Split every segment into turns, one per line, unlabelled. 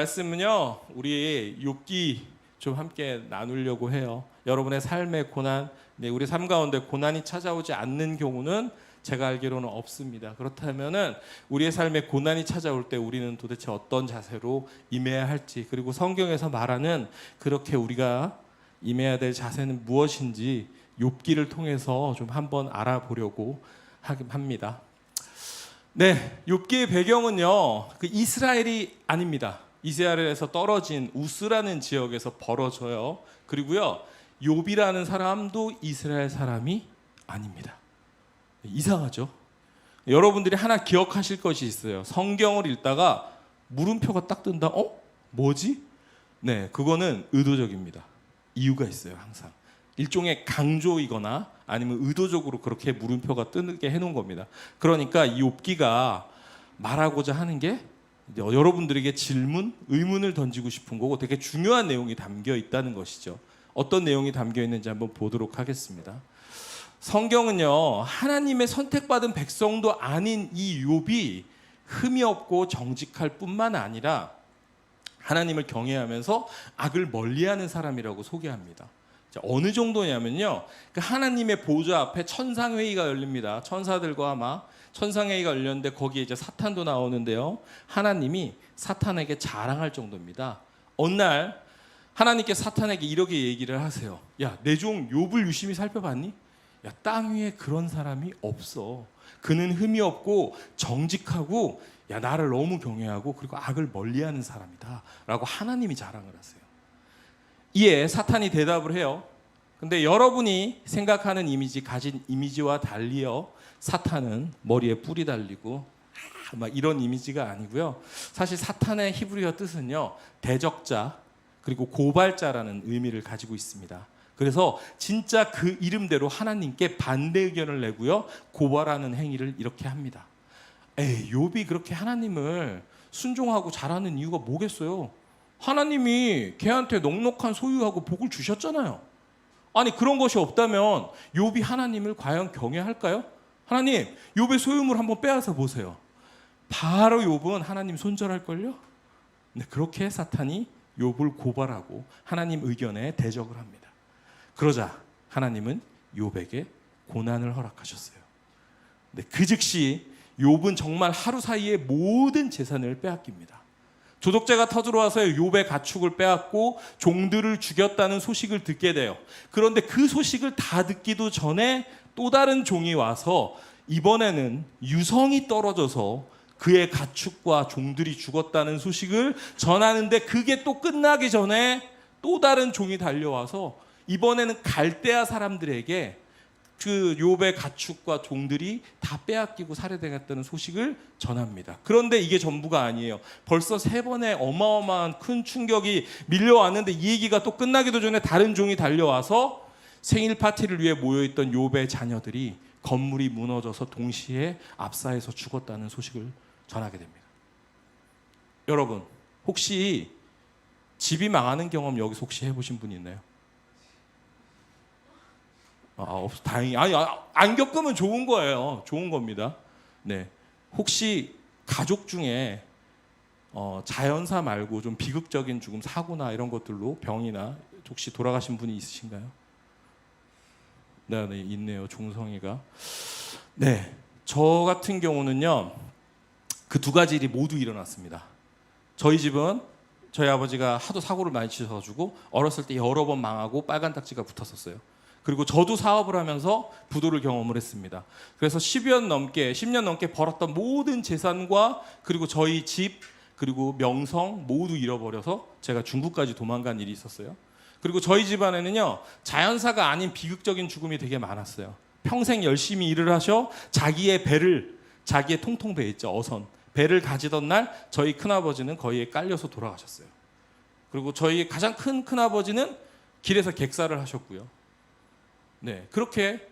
말씀은요, 우리 욥기 좀 함께 나누려고 해요. 여러분의 삶의 고난, 우리 삶 가운데 고난이 찾아오지 않는 경우는 제가 알기로는 없습니다. 그렇다면은 우리의 삶에 고난이 찾아올 때 우리는 도대체 어떤 자세로 임해야 할지, 그리고 성경에서 말하는 그렇게 우리가 임해야 될 자세는 무엇인지 욥기를 통해서 좀 한번 알아보려고 합니다. 네, 욥기의 배경은요, 그 이스라엘이 아닙니다. 이스라엘에서 떨어진 우스라는 지역에서 벌어져요. 그리고요, 욥이라는 사람도 이스라엘 사람이 아닙니다. 이상하죠? 여러분들이 하나 기억하실 것이 있어요. 성경을 읽다가 물음표가 딱 뜬다. 뭐지? 네, 그거는 의도적입니다. 이유가 있어요, 항상. 일종의 강조이거나 아니면 의도적으로 그렇게 물음표가 뜨게 해놓은 겁니다. 그러니까 이 욥기가 말하고자 하는 게 여러분들에게 질문, 의문을 던지고 싶은 거고 되게 중요한 내용이 담겨 있다는 것이죠. 어떤 내용이 담겨 있는지 한번 보도록 하겠습니다. 성경은요, 하나님의 선택받은 백성도 아닌 이 욥이 흠이 없고 정직할 뿐만 아니라 하나님을 경외하면서 악을 멀리하는 사람이라고 소개합니다. 어느 정도냐면요, 그 하나님의 보좌 앞에 천상회의가 열립니다. 천사들과 막 천상회의가 열렸는데 거기에 이제 사탄도 나오는데요, 하나님이 사탄에게 자랑할 정도입니다. 어느 날 하나님께 사탄에게 이렇게 얘기를 하세요. 야, 내 종 욥을 유심히 살펴봤니? 야, 땅 위에 그런 사람이 없어. 그는 흠이 없고 정직하고, 야, 나를 너무 경외하고 그리고 악을 멀리하는 사람이다 라고 하나님이 자랑을 하세요. 이에 사탄이 대답을 해요. 근데 여러분이 생각하는 이미지, 가진 이미지와 달리요, 사탄은 머리에 뿔이 달리고 막 이런 이미지가 아니고요. 사실 사탄의 히브리어 뜻은요, 대적자 그리고 고발자라는 의미를 가지고 있습니다. 그래서 진짜 그 이름대로 하나님께 반대 의견을 내고요, 고발하는 행위를 이렇게 합니다. 욥이 그렇게 하나님을 순종하고 잘하는 이유가 뭐겠어요? 하나님이 걔한테 넉넉한 소유하고 복을 주셨잖아요. 아니, 그런 것이 없다면 욥이 하나님을 과연 경외할까요? 하나님, 욥의 소유물 한번 빼앗아 보세요. 바로 욥은 하나님 손절할걸요? 네, 그렇게 사탄이 욥을 고발하고 하나님 의견에 대적을 합니다. 그러자 하나님은 욥에게 고난을 허락하셨어요. 네, 그 즉시 욥은 정말 하루 사이에 모든 재산을 빼앗깁니다. 조독자가 터들어와서 욥의 가축을 빼앗고 종들을 죽였다는 소식을 듣게 돼요. 그런데 그 소식을 다 듣기도 전에 또 다른 종이 와서 이번에는 유성이 떨어져서 그의 가축과 종들이 죽었다는 소식을 전하는데, 그게 또 끝나기 전에 또 다른 종이 달려와서 이번에는 갈대아 사람들에게 그 욥의 가축과 종들이 다 빼앗기고 살해당했다는 소식을 전합니다. 그런데 이게 전부가 아니에요. 벌써 3번의 어마어마한 큰 충격이 밀려왔는데 이 얘기가 또 끝나기도 전에 다른 종이 달려와서 생일 파티를 위해 모여있던 욥의 자녀들이 건물이 무너져서 동시에 압사해서 죽었다는 소식을 전하게 됩니다. 여러분, 혹시 집이 망하는 경험 여기서 혹시 해보신 분 있나요? 다행히. 안 겪으면 좋은 거예요. 좋은 겁니다. 네. 혹시 가족 중에 자연사 말고 좀 비극적인 죽음, 사고나 이런 것들로 병이나 혹시 돌아가신 분이 있으신가요? 네, 있네요. 종성이가. 네. 저 같은 경우는요, 그 두 가지 일이 모두 일어났습니다. 저희 집은 저희 아버지가 하도 사고를 많이 치셔가지고 어렸을 때 여러 번 망하고 빨간 딱지가 붙었었어요. 그리고 저도 사업을 하면서 부도를 경험을 했습니다. 그래서 10년 넘게 벌었던 모든 재산과 그리고 저희 집 그리고 명성 모두 잃어버려서 제가 중국까지 도망간 일이 있었어요. 그리고 저희 집안에는요, 자연사가 아닌 비극적인 죽음이 되게 많았어요. 평생 열심히 일을 하셔 자기의 통통배 있죠, 어선 배를 가지던 날 저희 큰아버지는 거기에 깔려서 돌아가셨어요. 그리고 저희 가장 큰 큰아버지는 길에서 객사를 하셨고요. 네, 그렇게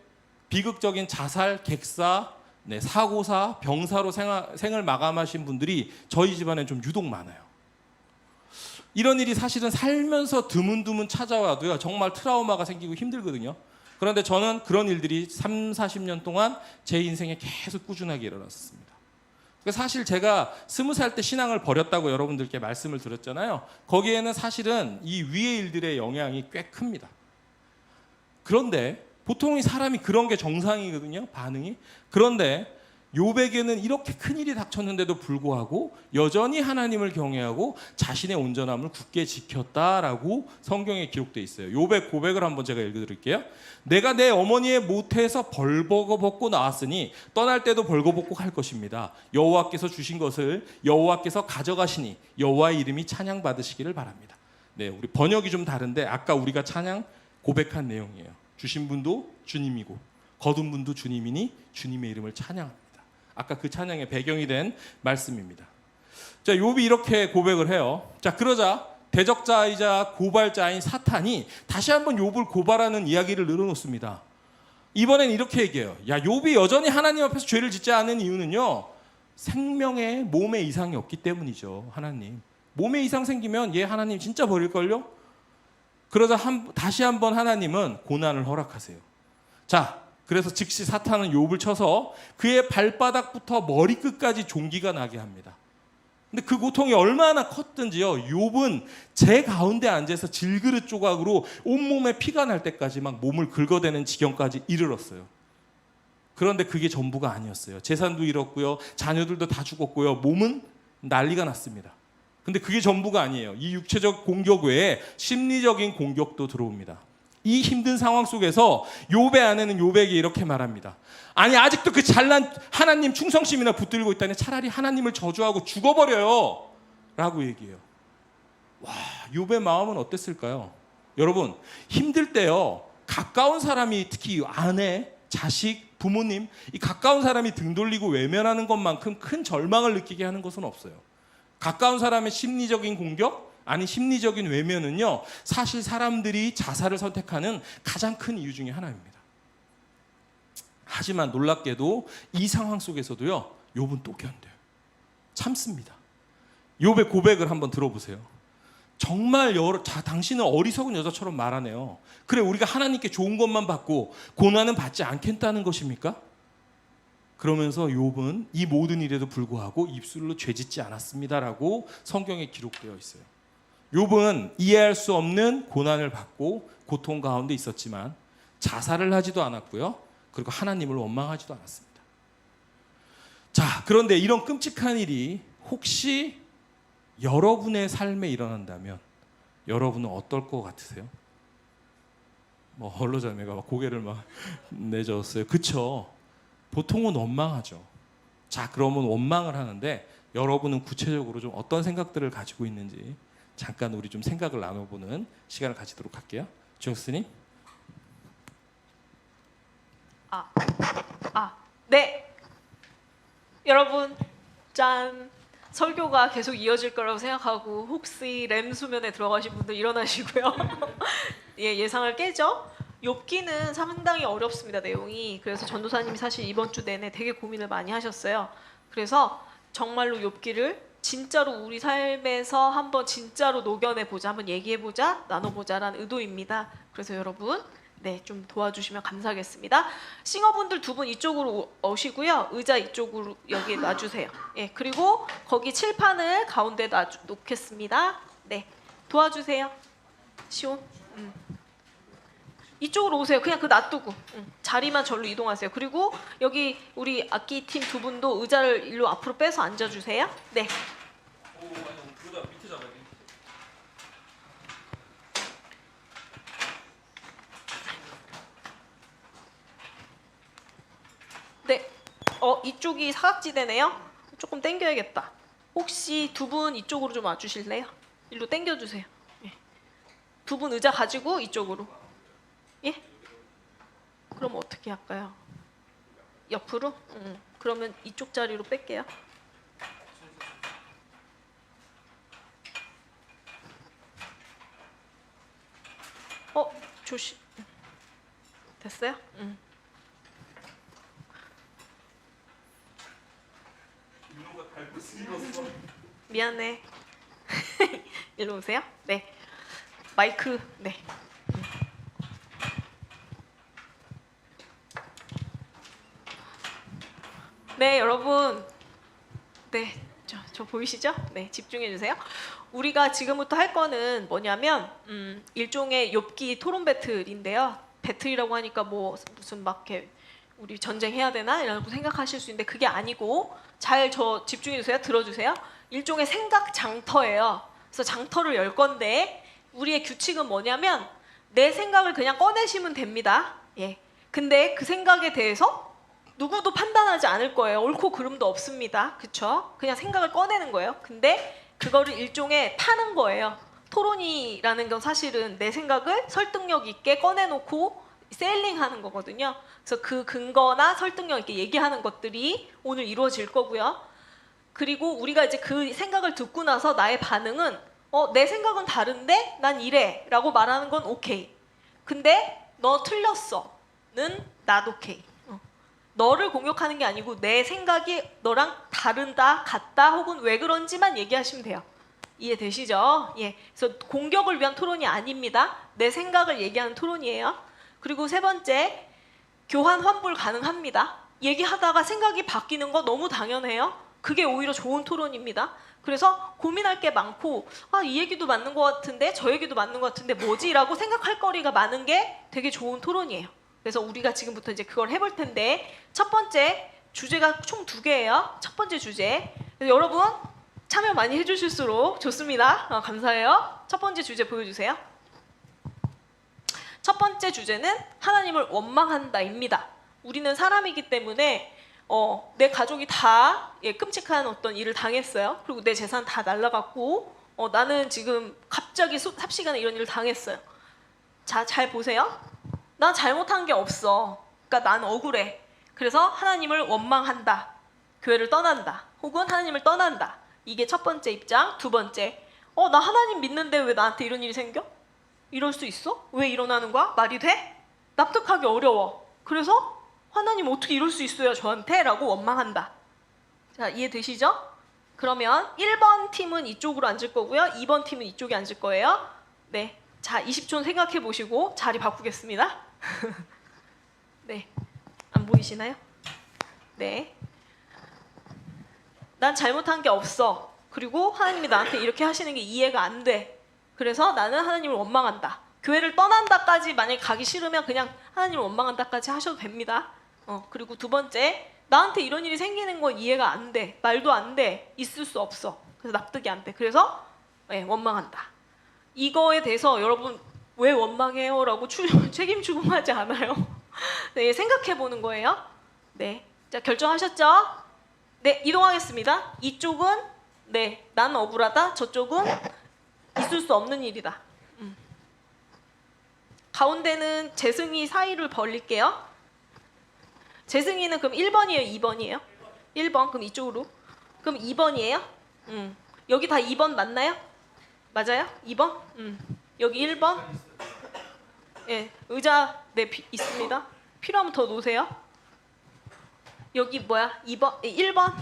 비극적인 자살, 객사, 네, 사고사, 병사로 생을 마감하신 분들이 저희 집안에 좀 유독 많아요. 이런 일이 사실은 살면서 드문드문 찾아와도요, 정말 트라우마가 생기고 힘들거든요. 그런데 저는 그런 일들이 30, 40년 동안 제 인생에 계속 꾸준하게 일어났습니다. 사실 제가 20살 때 신앙을 버렸다고 여러분들께 말씀을 드렸잖아요. 거기에는 사실은 이 위의 일들의 영향이 꽤 큽니다. 그런데 보통 이 사람이 그런 게 정상이거든요. 반응이. 그런데 욥에게는 이렇게 큰일이 닥쳤는데도 불구하고 여전히 하나님을 경외하고 자신의 온전함을 굳게 지켰다라고 성경에 기록되어 있어요. 욥의 고백을 한번 제가 읽어드릴게요. 내가 내 어머니의 모태에서 벌거벗고 나왔으니 떠날 때도 벌거벗고 갈 것입니다. 여호와께서 주신 것을 여호와께서 가져가시니 여호와의 이름이 찬양받으시기를 바랍니다. 네, 우리 번역이 좀 다른데 아까 우리가 찬양 고백한 내용이에요. 주신 분도 주님이고 거둔 분도 주님이니 주님의 이름을 찬양합니다. 아까 그 찬양의 배경이 된 말씀입니다. 자, 욥이 이렇게 고백을 해요. 자, 그러자 대적자이자 고발자인 사탄이 다시 한번 욥을 고발하는 이야기를 늘어놓습니다. 이번엔 이렇게 얘기해요. 야, 욥이 여전히 하나님 앞에서 죄를 짓지 않은 이유는요, 생명에 몸에 이상이 없기 때문이죠. 하나님 몸에 이상 생기면 얘 하나님 진짜 버릴걸요? 그러자 다시 한번 하나님은 고난을 허락하세요. 자, 그래서 즉시 사탄은 욥을 쳐서 그의 발바닥부터 머리끝까지 종기가 나게 합니다. 근데 그 고통이 얼마나 컸든지요, 욥은 제 가운데 앉아서 질그릇 조각으로 온몸에 피가 날 때까지 막 몸을 긁어대는 지경까지 이르렀어요. 그런데 그게 전부가 아니었어요. 재산도 잃었고요, 자녀들도 다 죽었고요, 몸은 난리가 났습니다. 근데 그게 전부가 아니에요. 이 육체적 공격 외에 심리적인 공격도 들어옵니다. 이 힘든 상황 속에서 욥의 아내는 욥에게 이렇게 말합니다. 아니, 아직도 그 잘난 하나님 충성심이나 붙들고 있다니 차라리 하나님을 저주하고 죽어버려요 라고 얘기해요. 와, 욥의 마음은 어땠을까요? 여러분, 힘들 때요, 가까운 사람이, 특히 아내, 자식, 부모님, 이 가까운 사람이 등 돌리고 외면하는 것만큼 큰 절망을 느끼게 하는 것은 없어요. 가까운 사람의 심리적인 공격, 아니 심리적인 외면은요, 사실 사람들이 자살을 선택하는 가장 큰 이유 중에 하나입니다. 하지만 놀랍게도 이 상황 속에서도요, 욥은 또 견뎌요. 참습니다. 욥의 고백을 한번 들어보세요. 정말 당신은 어리석은 여자처럼 말하네요. 그래, 우리가 하나님께 좋은 것만 받고 고난은 받지 않겠다는 것입니까? 그러면서 욥은 이 모든 일에도 불구하고 입술로 죄짓지 않았습니다라고 성경에 기록되어 있어요. 욥은 이해할 수 없는 고난을 받고 고통 가운데 있었지만 자살을 하지도 않았고요, 그리고 하나님을 원망하지도 않았습니다. 자, 그런데 이런 끔찍한 일이 혹시 여러분의 삶에 일어난다면 여러분은 어떨 것 같으세요? 얼로자매가 고개를 막 내저었어요. 그쵸? 보통은 원망하죠. 자, 그러면 원망을 하는데 여러분은 구체적으로 좀 어떤 생각들을 가지고 있는지 잠깐 우리 좀 생각을 나눠보는 시간을 가지도록 할게요. 주영스님.
네. 여러분, 짠. 설교가 계속 이어질 거라고 생각하고 혹시 렘 수면에 들어가신 분들 일어나시고요. 예, 예상을 깨죠? 욥기는 상당히 어렵습니다, 내용이. 그래서 전도사님이 사실 이번 주 내내 되게 고민을 많이 하셨어요. 그래서 정말로 욥기를 진짜로 우리 삶에서 한번 진짜로 녹여내보자, 한번 얘기해보자, 나눠보자라는 의도입니다. 그래서 여러분, 네, 좀 도와주시면 감사하겠습니다. 싱어분들 두 분 이쪽으로 오시고요, 의자 이쪽으로 여기 놔주세요. 예, 그리고 거기 칠판을 가운데 놓겠습니다. 네, 도와주세요. 시온. 이쪽으로 오세요. 그냥 그 놔두고 자리만 절로 이동하세요. 그리고 여기 우리 악기팀 두 분도 의자를 일로 앞으로 빼서 앉아주세요. 네. 네. 이쪽이 사각지대네요. 조금 당겨야겠다. 혹시 두 분 이쪽으로 좀 와주실래요? 일로 당겨주세요. 예. 두 분 의자 가지고 이쪽으로. 예? 그럼 어떻게 할까요? 옆으로? 그러면 이쪽 자리로 뺄게요. 조심. 됐어요? 미안해. 일로 오세요. 네. 마이크. 네. 네, 여러분, 네, 저 보이시죠? 네, 집중해 주세요. 우리가 지금부터 할 거는 뭐냐면 일종의 욥기 토론 배틀인데요. 배틀이라고 하니까 뭐 무슨 막 이렇게 우리 전쟁해야 되나 이라고 생각하실 수 있는데 그게 아니고 잘 저 집중해 주세요. 들어주세요. 일종의 생각 장터예요. 그래서 장터를 열 건데 우리의 규칙은 뭐냐면 내 생각을 그냥 꺼내시면 됩니다. 예. 근데 그 생각에 대해서 누구도 판단하지 않을 거예요. 옳고 그름도 없습니다. 그쵸? 그냥 생각을 꺼내는 거예요. 근데 그거를 일종의 타는 거예요. 토론이라는 건 사실은 내 생각을 설득력 있게 꺼내놓고 셀링하는 거거든요. 그래서 그 근거나 설득력 있게 얘기하는 것들이 오늘 이루어질 거고요. 그리고 우리가 이제 그 생각을 듣고 나서 나의 반응은 내 생각은 다른데 난 이래 라고 말하는 건 오케이. 근데 너 틀렸어는 not 오케이. 너를 공격하는 게 아니고 내 생각이 너랑 다른다, 같다 혹은 왜 그런지만 얘기하시면 돼요. 이해되시죠? 예. 그래서 공격을 위한 토론이 아닙니다. 내 생각을 얘기하는 토론이에요. 그리고 세 번째, 교환 환불 가능합니다. 얘기하다가 생각이 바뀌는 거 너무 당연해요. 그게 오히려 좋은 토론입니다. 그래서 고민할 게 많고 이 얘기도 맞는 것 같은데 저 얘기도 맞는 것 같은데 뭐지? 라고 생각할 거리가 많은 게 되게 좋은 토론이에요. 그래서 우리가 지금부터 이제 그걸 해볼 텐데 첫 번째 주제가 총 2개예요. 첫 번째 주제. 그래서 여러분 참여 많이 해주실수록 좋습니다. 감사해요. 첫 번째 주제 보여주세요. 첫 번째 주제는 하나님을 원망한다입니다. 우리는 사람이기 때문에 내 가족이 다 끔찍한 어떤 일을 당했어요. 그리고 내 재산 다 날라갔고 나는 지금 갑자기 삽시간에 이런 일을 당했어요. 자, 잘 보세요. 난 잘못한 게 없어. 그러니까 난 억울해. 그래서 하나님을 원망한다. 교회를 떠난다. 혹은 하나님을 떠난다. 이게 첫 번째 입장. 두 번째, 나 하나님 믿는데 왜 나한테 이런 일이 생겨? 이럴 수 있어? 왜 일어나는 거야? 말이 돼? 납득하기 어려워. 그래서 하나님 어떻게 이럴 수 있어요 저한테? 라고 원망한다. 자, 이해되시죠? 그러면 1번 팀은 이쪽으로 앉을 거고요. 2번 팀은 이쪽에 앉을 거예요. 네. 자, 20초 생각해 보시고 자리 바꾸겠습니다. 네. 안 보이시나요? 네. 난 잘못한 게 없어. 그리고 하나님이 나한테 이렇게 하시는 게 이해가 안 돼. 그래서 나는 하나님을 원망한다. 교회를 떠난다까지 만약에 가기 싫으면 그냥 하나님을 원망한다까지 하셔도 됩니다. 그리고 두 번째, 나한테 이런 일이 생기는 건 이해가 안 돼. 말도 안 돼. 있을 수 없어. 그래서 납득이 안 돼. 그래서 원망한다. 이거에 대해서 여러분 왜 원망해요? 라고 책임 추궁하지 않아요. 네, 생각해 보는 거예요. 네. 자, 결정하셨죠? 네, 이동하겠습니다. 이쪽은 네, 난 억울하다. 저쪽은 있을 수 없는 일이다. 가운데는 재승이 사이를 벌릴게요. 재승이는 그럼 1번이에요? 2번이에요? 1번. 그럼 이쪽으로. 그럼 2번이에요? 여기 다 2번 맞나요? 맞아요? 2번? 여기 1번? 예, 의자 네 있습니다. 필요하면 더 놓으세요. 여기 뭐야? 2번, 1번?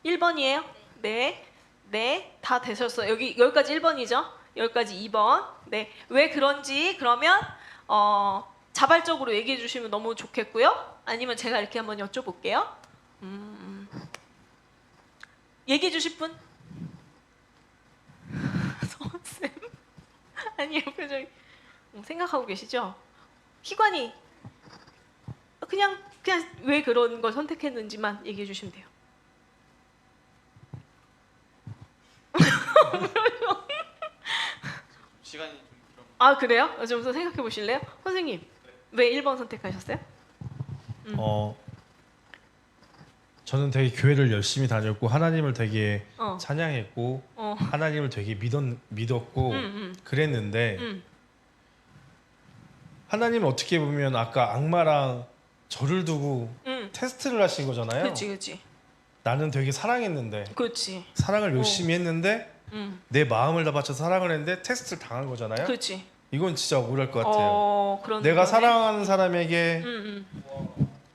1번이에요? 네. 네, 다 되셨어요. 여기까지 1번이죠? 여기까지 2번. 네. 왜 그런지 그러면 자발적으로 얘기해 주시면 너무 좋겠고요. 아니면 제가 이렇게 한번 여쭤볼게요. 얘기해 주실 분? 서원쌤? 아니요, 표정이. 생각하고 계시죠? 희관이 그냥 왜 그런 걸 선택했는지만 얘기해 주시면 돼요.
시간이 좀
아, 그래요? 좀 더 생각해 보실래요? 선생님, 왜 1번 선택하셨어요?
저는 되게 교회를 열심히 다녔고 하나님을 되게 찬양했고
어.
하나님을 되게 믿었고 그랬는데 하나님은 어떻게 보면 아까 악마랑 저를 두고 테스트를 하신 거잖아요.
그렇지.
나는 되게 사랑했는데
그렇지.
사랑을 열심히 했는데
음.
내 마음을 다 바쳐서 사랑을 했는데 테스트를 당한 거잖아요.
그렇지.
이건 진짜 억울할 것 같아요.
그런
내가
거네.
사랑하는 사람에게
음.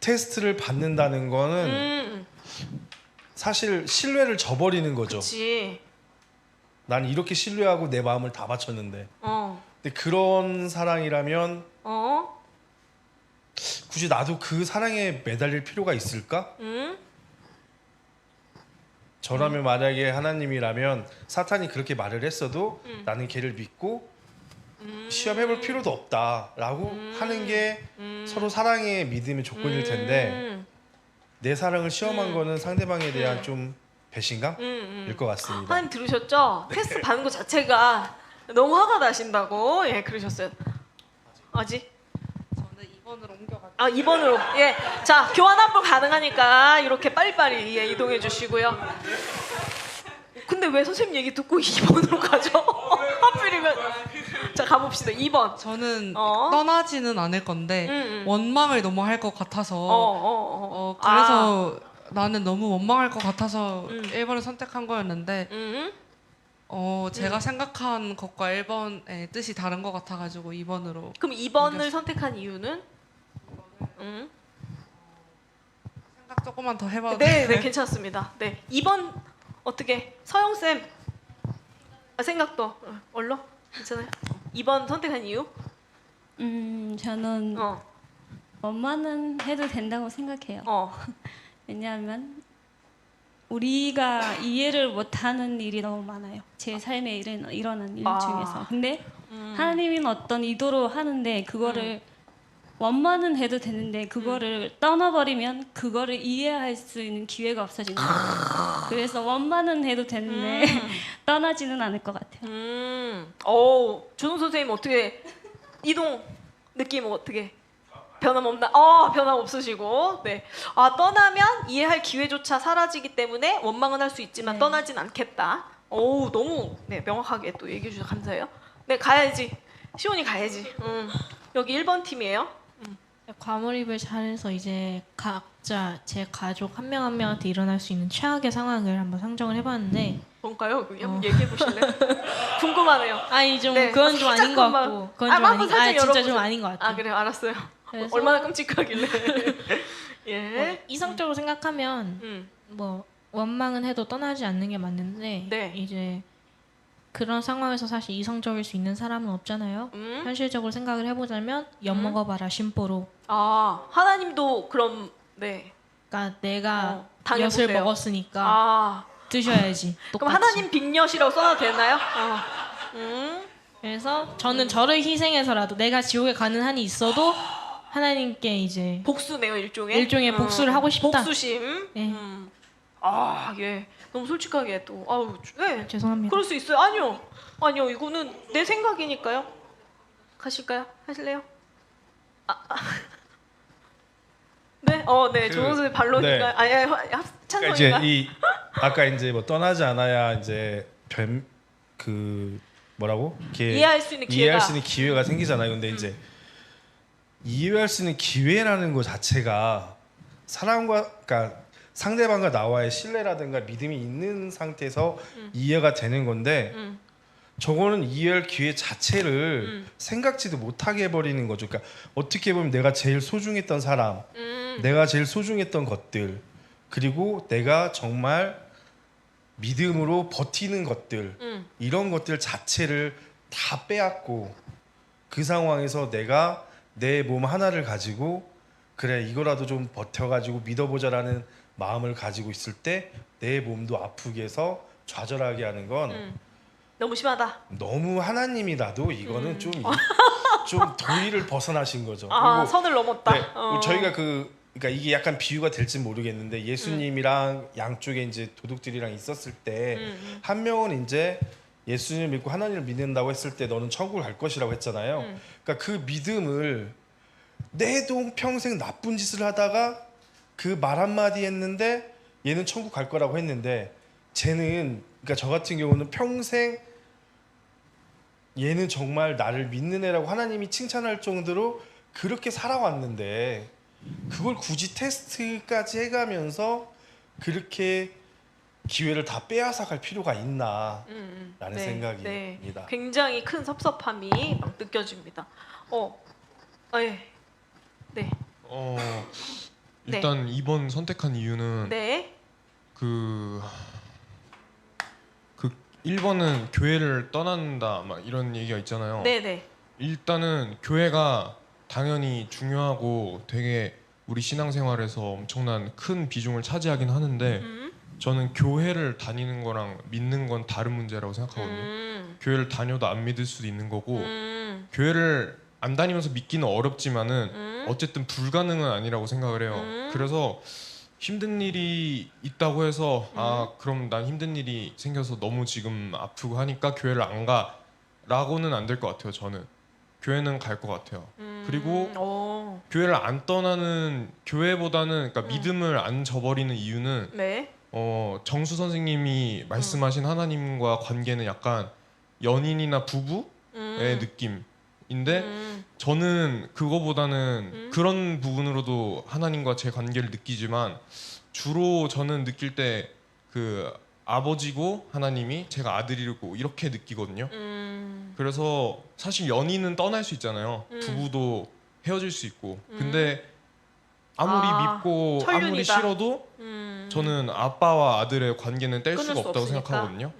테스트를 받는다는 거는 사실 신뢰를 저버리는 거죠.
그렇지.
난 이렇게 신뢰하고 내 마음을 다 바쳤는데. 근데 그런 사랑이라면 굳이 나도 그 사랑에 매달릴 필요가 있을까? 저라면 만약에 하나님이라면 사탄이 그렇게 말을 했어도 나는 걔를 믿고 시험해볼 필요도 없다라고 하는 게 서로 사랑의 믿음의 조건일 텐데 내 사랑을 시험한 거는 상대방에 대한 좀 배신감일 것 같습니다.
하나님 들으셨죠? 테스트 받는 것 자체가 너무 화가 나신다고 예 그러셨어요. 아직?
저는 2번으로 옮겨갈게요.
아 2번으로 예. 자 교환 환불 가능하니까 이렇게 빨리빨리 예, 이동해 주시고요. 근데 왜 선생님 얘기 듣고 2번으로 가죠? 하필이면 자 가봅시다. 2번.
저는
어?
떠나지는 않을 건데 원망을 너무 할 것 같아서 그래서 나는 너무 원망할 것 같아서 1번을 선택한 거였는데 제가 생각한 것과 1번의 뜻이 다른 것 같아가지고 2번으로.
그럼 2번을 선택한 이유는?
생각 조금만 더 해봐도
네,
돼요?
네 괜찮습니다. 네 2번 어떻게 서영 쌤 생각도 얼러 괜찮아요? 2번 선택한 이유?
저는
어.
원만은 해도 된다고 생각해요.
어.
왜냐하면 우리가 이해를 못하는 일이 너무 많아요. 제 삶에 일어난 일 중에서. 근데 하나님은 어떤 의도로 하는데 그거를 원만은 해도 되는데 그거를 떠나버리면 그거를 이해할 수 있는 기회가 없어지는 거예요. 그래서 원만은 해도 되는데 떠나지는 않을 것 같아요.
준호 선생님 어떻게 이동 느낌 어떻게 변함없나? 변함 없으시고 네. 떠나면 이해할 기회조차 사라지기 때문에 원망은 할 수 있지만
네.
떠나진 않겠다. 너무 네 명확하게 또 얘기해 주셔서 감사해요. 네 가야지. 시온이 가야지. 여기 1번 팀이에요.
과몰입을 잘해서 이제 각자 제 가족 한 명 한 명한테 일어날 수 있는 최악의 상황을 한번 상정을 해봤는데
뭔가요? 한번 얘기해 보실래요? 궁금하네요.
아니 좀
네,
그건 좀 아닌 것
살짝만.
같고 그건 좀
한번
아닌
살짝
진짜
열어보세요.
좀 아닌 것 같아요.
그래요 알았어요.
그래서
얼마나 끔찍하길래. 예.
이성적으로 생각하면 뭐 원망은 해도 떠나지 않는 게 맞는데
네.
이제 그런 상황에서 사실 이성적일 수 있는 사람은 없잖아요. 현실적으로 생각을 해보자면 엿먹어봐라 심보로.
하나님도 그럼 네.
그러니까 내가
당해보세요.
엿을 먹었으니까 드셔야지.
그럼
똑같이.
하나님 빅엿이라고 써도 되나요?
그래서 저는 저를 희생해서라도 내가 지옥에 가는 한이 있어도 하나님께 이제
복수네요 일종의.
일종의 복수를 하고 싶다.
복수심.
예.
예. 너무 솔직하게 또. 예.
죄송합니다.
그럴 수 있어요. 아니요. 이거는 내 생각이니까요. 가실까요? 하실래요? 네. 네. 조원 선생 반론인가요?
네.
찬성인가?
그러니까 이제 이 아까 이제 뭐 떠나지 않아야 이제 그 뭐라고? 이렇게
이해할 수 있는 기회가.
이해할 수 있는 기회가 생기잖아요. 근데 이제 이해할 수 있는 기회라는 것 자체가 사람과 그러니까 상대방과 나와의 신뢰라든가 믿음이 있는 상태에서 이해가 되는 건데 저거는 이해할 기회 자체를 생각지도 못하게 해버리는 거죠. 그러니까 어떻게 보면 내가 제일 소중했던 사람, 내가 제일 소중했던 것들, 그리고 내가 정말 믿음으로 버티는 것들, 이런 것들 자체를 다 빼앗고 그 상황에서 내가 내 몸 하나를 가지고 그래 이거라도 좀 버텨가지고 믿어보자라는 마음을 가지고 있을 때 내 몸도 아프게 해서 좌절하게 하는 건
너무 심하다.
너무 하나님이라도 이거는 좀 도리를 벗어나신 거죠.
선을 넘었다.
네, 저희가 그러니까 이게 약간 비유가 될지 모르겠는데 예수님이랑 양쪽에 이제 도둑들이랑 있었을 때 한 명은 이제 예수님을 믿고 하나님을 믿는다고 했을 때 너는 천국을 갈 것이라고 했잖아요. 그러니까 그 믿음을 내도 평생 나쁜 짓을 하다가 그 말 한마디 했는데 얘는 천국 갈 거라고 했는데 쟤는 그러니까 저 같은 경우는 평생 얘는 정말 나를 믿는 애라고 하나님이 칭찬할 정도로 그렇게 살아왔는데 그걸 굳이 테스트까지 해가면서 그렇게 기회를 다 빼앗아 갈 필요가 있나라는
네,
생각입니다.
네. 굉장히 큰 섭섭함이 막 느껴집니다. 예. 네.
일단 2번 선택한 이유는
네.
그 1번은 교회를 떠난다 막 이런 얘기가 있잖아요.
네.
일단은 교회가 당연히 중요하고 되게 우리 신앙생활에서 엄청난 큰 비중을 차지하긴 하는데 저는 교회를 다니는 거랑 믿는 건 다른 문제라고 생각하거든요. 교회를 다녀도 안 믿을 수도 있는 거고 교회를 안 다니면서 믿기는 어렵지만은 어쨌든 불가능은 아니라고 생각을 해요. 그래서 힘든 일이 있다고 해서 아 그럼 난 힘든 일이 생겨서 너무 지금 아프고 하니까 교회를 안 가라고는 안 될 것 같아요. 저는 교회는 갈 것 같아요. 그리고 교회를 안 떠나는 교회보다는 그러니까 믿음을 안 저버리는 이유는
네.
정수 선생님이 말씀하신 하나님과 관계는 약간 연인이나 부부의 느낌인데 저는 그거보다는 그런 부분으로도 하나님과 제 관계를 느끼지만 주로 저는 느낄 때 그 아버지고 하나님이 제가 아들이고 이렇게 느끼거든요. 그래서 사실 연인은 떠날 수 있잖아요. 부부도 헤어질 수 있고. 근데 아무리 믿고 아무리
천륜이다.
싫어도 저는 아빠와 아들의 관계는 뗄
끊을
수가
수
없다고
없으니까.
생각하거든요.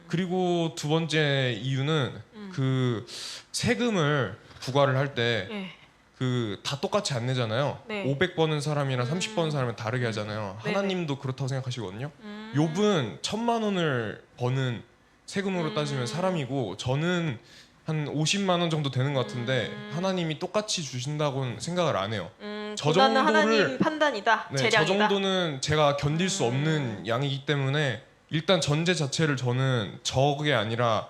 그리고 두 번째 이유는 그 세금을 부과를 할 때
예.
그 다 똑같이 안 내잖아요.
네.
500 버는 사람이랑 30 버는 사람은 다르게 하잖아요.
네네.
하나님도 그렇다고 생각하시거든요. 욥은 1000만 원을 버는 세금으로 따지면 사람이고 저는 한 50만 원 정도 되는 것 같은데 하나님이 똑같이 주신다고는 생각을 안 해요. 저
고난은
정도를-
하나님 판단이다.
네, 저
재량이다.
정도는 제가 견딜 수 없는 양이기 때문에 일단 전제 자체를 저는 적게 아니라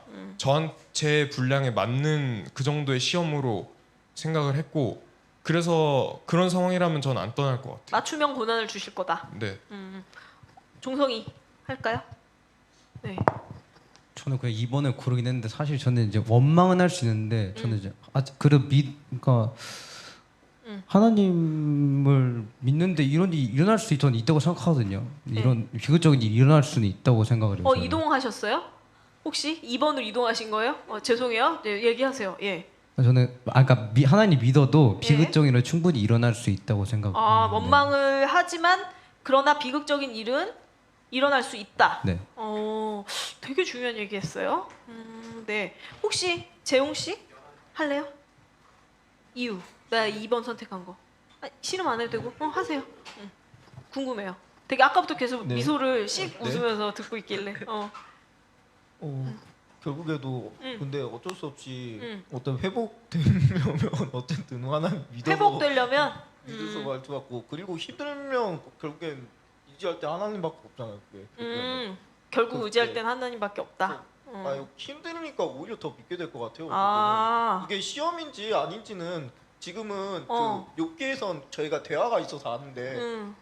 제 분량에 맞는 그 정도의 시험으로 생각을 했고 그래서 그런 상황이라면 전 안 떠날 것 같아요.
맞춤형 고난을 주실 거다.
네.
종성이 할까요? 네.
저는 그냥 2번을 고르긴 했는데 사실 저는 이제 원망은 할 수 있는데 저는 이제 그래도 그러니까 하나님을 믿는데 이런 일이 일어날 수 저는 있다고 생각하거든요. 이런 비극적인 일이 일어날 수는 있다고 생각을 해요. 저는.
이동하셨어요? 혹시 2번으로 이동하신 거예요? 죄송해요. 네, 얘기하세요. 예.
저는 그러니까 하나님 믿어도
예.
비극적인 일은 충분히 일어날 수 있다고 생각해요.
원망을 하지만 그러나 비극적인 일은 일어날 수 있다.
네.
되게 중요한 얘기했어요. 네. 혹시 재홍 씨 할래요? 이유. 나 2번 선택한 거. 싫으면 안 해도 되고. 하세요. 궁금해요. 되게 아까부터 계속
네.
미소를 씩
네.
웃으면서 듣고 있길래.
결국에도 근데 어쩔 수 없이
음.
어떤 회복되려면 어쨌든 하나님 믿어서
회복되려면
믿어서 할 수 같고 그리고 힘들면 결국엔 의지할 때 하나님밖에 없잖아요. 그게
결국
그-
의지할
네.
땐 하나님밖에 없다.
힘드니까 오히려 더 믿게 될 것 같아요. 이게 시험인지 아닌지는 지금은 그 욥기에선 저희가 대화가 있어서 아는데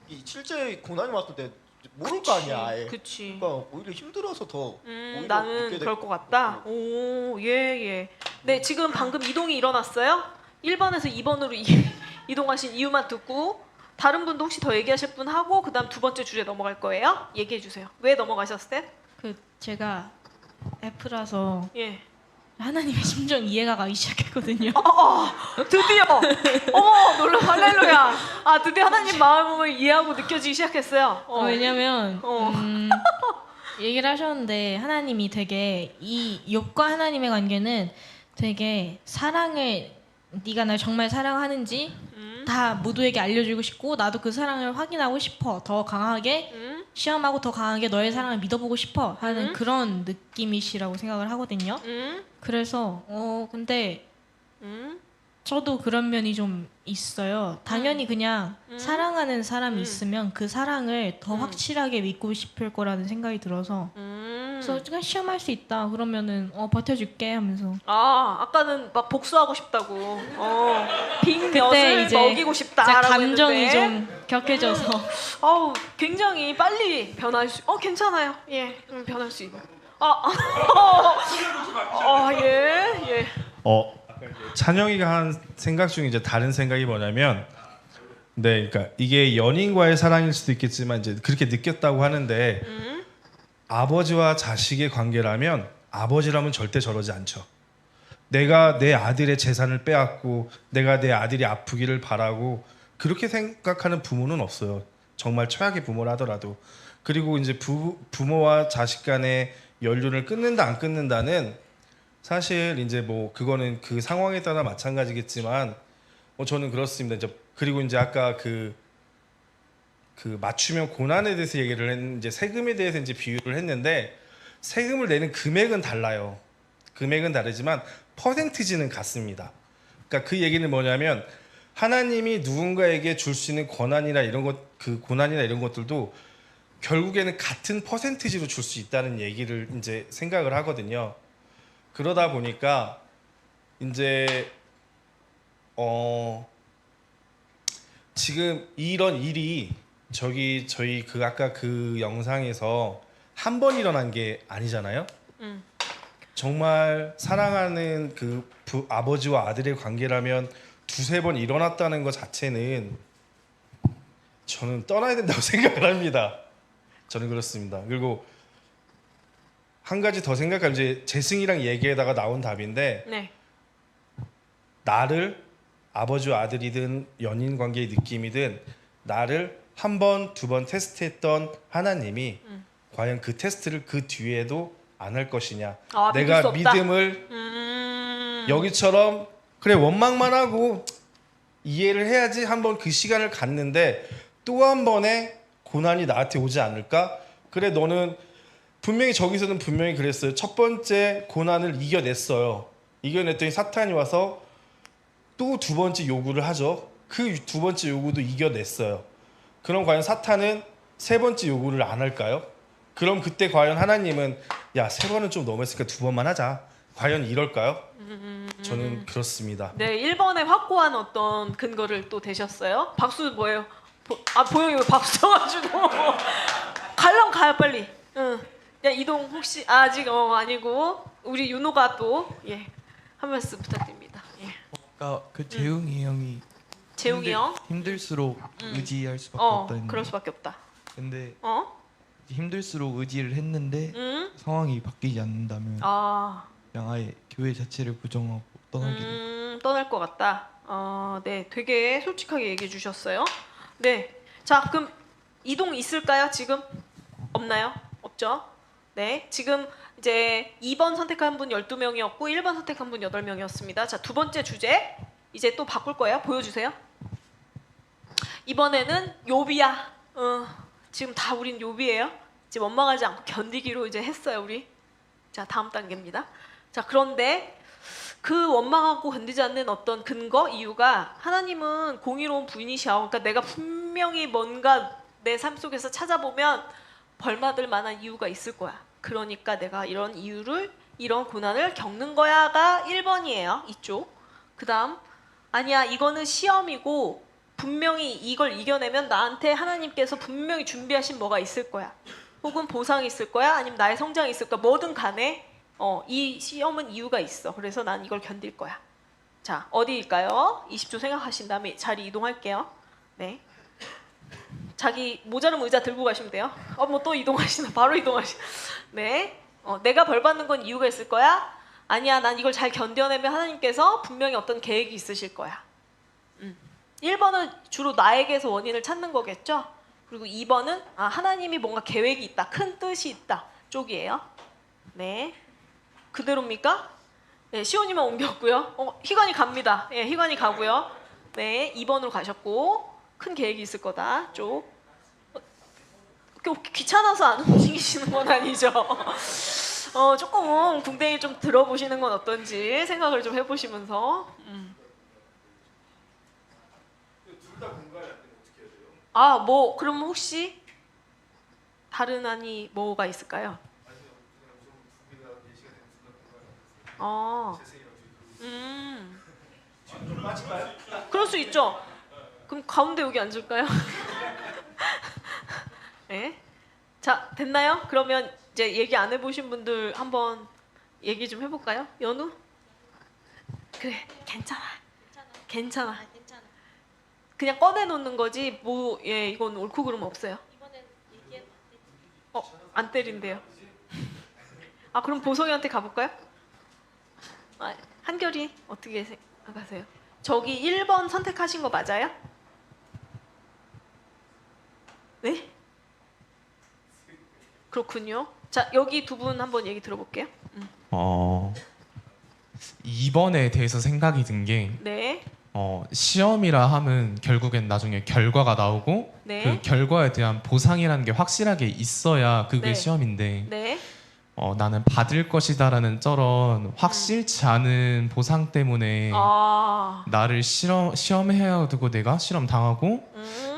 이 실제 고난이 왔을 때 모를 거 아니야. 아예.
그치.
그러니까 오히려 힘들어서 더 오히려
나는
믿게 될
그럴 것 같다. 오, 예, 예. 네, 지금 방금 이동이 일어났어요. 1번에서 2번으로 이동하신 이유만 듣고 다른 분도 혹시 더 얘기하실 분 하고 그다음 두 번째 주제 넘어갈 거예요. 얘기해 주세요. 왜 넘어가셨어요?
제가 F라서
예.
하나님의 심정 이해가 가기 시작했거든요.
드디어. 어머, 놀라 할렐루야. 드디어 하나님 마음을 이해하고 느껴지기 시작했어요.
왜냐면 얘기를 하셨는데 하나님이 되게 이 욥과 하나님의 관계는 되게 사랑을 네가 날 정말 사랑하는지 다 모두에게 알려주고 싶고 나도 그 사랑을 확인하고 싶어 더 강하게 시험하고 더 강하게 너의 사랑을 믿어보고 싶어 하는 그런 느낌이시라고 생각을 하거든요. 그래서 근데 저도 그런 면이 좀 있어요. 당연히 그냥 사랑하는 사람이 있으면 그 사랑을 더 확실하게 믿고 싶을 거라는 생각이 들어서 그래서 그냥 시험할 수 있다 그러면은 버텨줄게 하면서
아까는 막 복수하고 싶다고. 빈
그때
엿을
이제
먹이고 싶다라고
진짜 감정이
했는데.
좀 격해져서
굉장히 빨리 변할 수. 괜찮아요. 예, 변할 수 있는. 예.
찬영이가 한 생각 중에 이제 다른 생각이 뭐냐면, 네, 그러니까 이게 연인과의 사랑일 수도 있겠지만 이제 그렇게 느꼈다고 하는데 아버지와 자식의 관계라면 아버지라면 절대 저러지 않죠. 내가 내 아들의 재산을 빼앗고 내가 내 아들이 아프기를 바라고 그렇게 생각하는 부모는 없어요. 정말 최악의 부모라 하더라도. 그리고 이제 부모와 자식 간의 연륜을 끊는다 안 끊는다는 사실 이제 뭐 그거는 그 상황에 따라 마찬가지겠지만 저는 그렇습니다. 이제 그리고 이제 아까 그 그 맞춤형 고난에 대해서 얘기를 했는데 이제 세금에 대해서 이제 비유를 했는데 세금을 내는 금액은 달라요. 금액은 다르지만 퍼센티지는 같습니다. 그러니까 그 얘기는 뭐냐면 하나님이 누군가에게 줄 수 있는 권한이나 이런 것, 그 고난이나 이런 것들도 결국에는 같은 퍼센티지로 줄 수 있다는 얘기를 이제 생각을 하거든요. 그러다 보니까 이제 지금 이런 일이 저희 그 아까 그 영상에서 한 번 일어난 게 아니잖아요. 정말 사랑하는 그 아버지와 아들의 관계라면 두세 번 일어났다는 것 자체는 저는 떠나야 된다고 생각을 합니다. 저는 그렇습니다. 그리고 한 가지 더 생각하면 이제 재승이랑 얘기에다가 나온 답인데
네.
나를 아버지와 아들이든 연인 관계의 느낌이든 나를 한 번, 두 번 테스트했던 하나님이 과연 그 테스트를 그 뒤에도 안 할 것이냐.
아, 믿을 수
내가
없다.
믿음을 여기처럼 그래 원망만 하고 이해를 해야지 한번 그 시간을 갖는데 또 한 번의 고난이 나한테 오지 않을까? 그래 너는 분명히 저기서는 분명히 그랬어요. 첫 번째 고난을 이겨냈어요. 이겨냈더니 사탄이 와서 또 두 번째 요구를 하죠. 그 두 번째 요구도 이겨냈어요. 그럼 과연 사탄은 세 번째 요구를 안 할까요? 그럼 그때 과연 하나님은 야, 세 번은 좀 너무했으니까 두 번만 하자. 과연 이럴까요? 저는 그렇습니다.
네, 1번에 확고한 어떤 근거를 또 대셨어요. 박수 뭐예요? 보영이 왜 박수 쳐가지고 갈랑 가요 빨리. 응. 야 이동 혹시 아직 아니고 우리 윤호가 또 한 말씀 부탁드립니다. 예.
아까 그 재웅이 형이
재웅이 형.
힘들수록 의지할 수밖에 없다 했는데
그럴 수밖에 없다.
근데
어?
힘들수록 의지를 했는데
응?
상황이 바뀌지 않는다면
아.
그냥 아예 교회 자체를 부정하고 떠나게 돼.
떠날 것 같다. 네, 되게 솔직하게 얘기해 주셨어요. 네, 자 그럼 이동 있을까요? 지금 없나요? 없죠? 네, 지금 이제 2번 선택한 분 12명이었고 1번 선택한 분 8명이었습니다. 자, 두 번째 주제 이제 또 바꿀 거예요. 보여주세요. 이번에는 욥이야. 지금 다 우린 욥이에요. 지금 원망하지 않고 견디기로 이제 했어요, 우리. 자, 다음 단계입니다. 자, 그런데 그 원망하고 견디지 않는 어떤 근거, 이유가 하나님은 공의로운 분이셔. 그러니까 내가 분명히 뭔가 내 삶 속에서 찾아보면 벌받을 만한 이유가 있을 거야. 그러니까 내가 이런 이유를, 이런 고난을 겪는 거야가 1번이에요. 이쪽. 그 다음 아니야 이거는 시험이고 분명히 이걸 이겨내면 나한테 하나님께서 분명히 준비하신 뭐가 있을 거야. 혹은 보상이 있을 거야. 아니면 나의 성장이 있을 거야. 뭐든 간에 이 시험은 이유가 있어. 그래서 난 이걸 견딜 거야. 자, 어디일까요? 20초 생각하신 다음에 자리 이동할게요. 네. 자기 모자름 의자 들고 가시면 돼요. 뭐 또 이동하시나? 바로 이동하시나? 네. 내가 벌 받는 건 이유가 있을 거야? 아니야, 난 이걸 잘 견뎌내면 하나님께서 분명히 어떤 계획이 있으실 거야. 1번은 주로 나에게서 원인을 찾는 거겠죠? 그리고 2번은 하나님이 뭔가 계획이 있다, 큰 뜻이 있다 쪽이에요. 네. 그대로입니까? 네, 시온이만 옮겼고요. 희관이 갑니다. 예, 희관이 가고요. 네, 2번으로 가셨고 큰 계획이 있을 거다 쪽. 귀찮아서 안 움직이시는 건 아니죠? 조금 궁뎅이 좀 들어보시는 건 어떤지 생각을 좀 해보시면서. 뭐 그럼 혹시 다른 안이 뭐가 있을까요? 그럴 수 있죠. 그럼 가운데 여기 앉을까요? 네. 자, 됐나요? 그러면 이제 얘기 안 해보신 분들 한번 얘기 좀 해볼까요? 연우? 그래, 괜찮아. 그냥 꺼내놓는 거지. 이건 옳고 그름 없어요. 안 때린대요. 그럼 보성이한테 가볼까요? 한결이 어떻게 생각하세요? 저기 1번 선택하신 거 맞아요? 네? 그렇군요. 자, 여기 두 분 한번 얘기 들어볼게요.
2번에 대해서 생각이 든 게
네.
시험이라 함은 결국엔 나중에 결과가 나오고
네.
그 결과에 대한 보상이라는 게 확실하게 있어야 그게
네.
시험인데
네.
나는 받을 것이다라는 저런 확실치 않은 보상 때문에 나를 시험해야 두고 내가 실험 당하고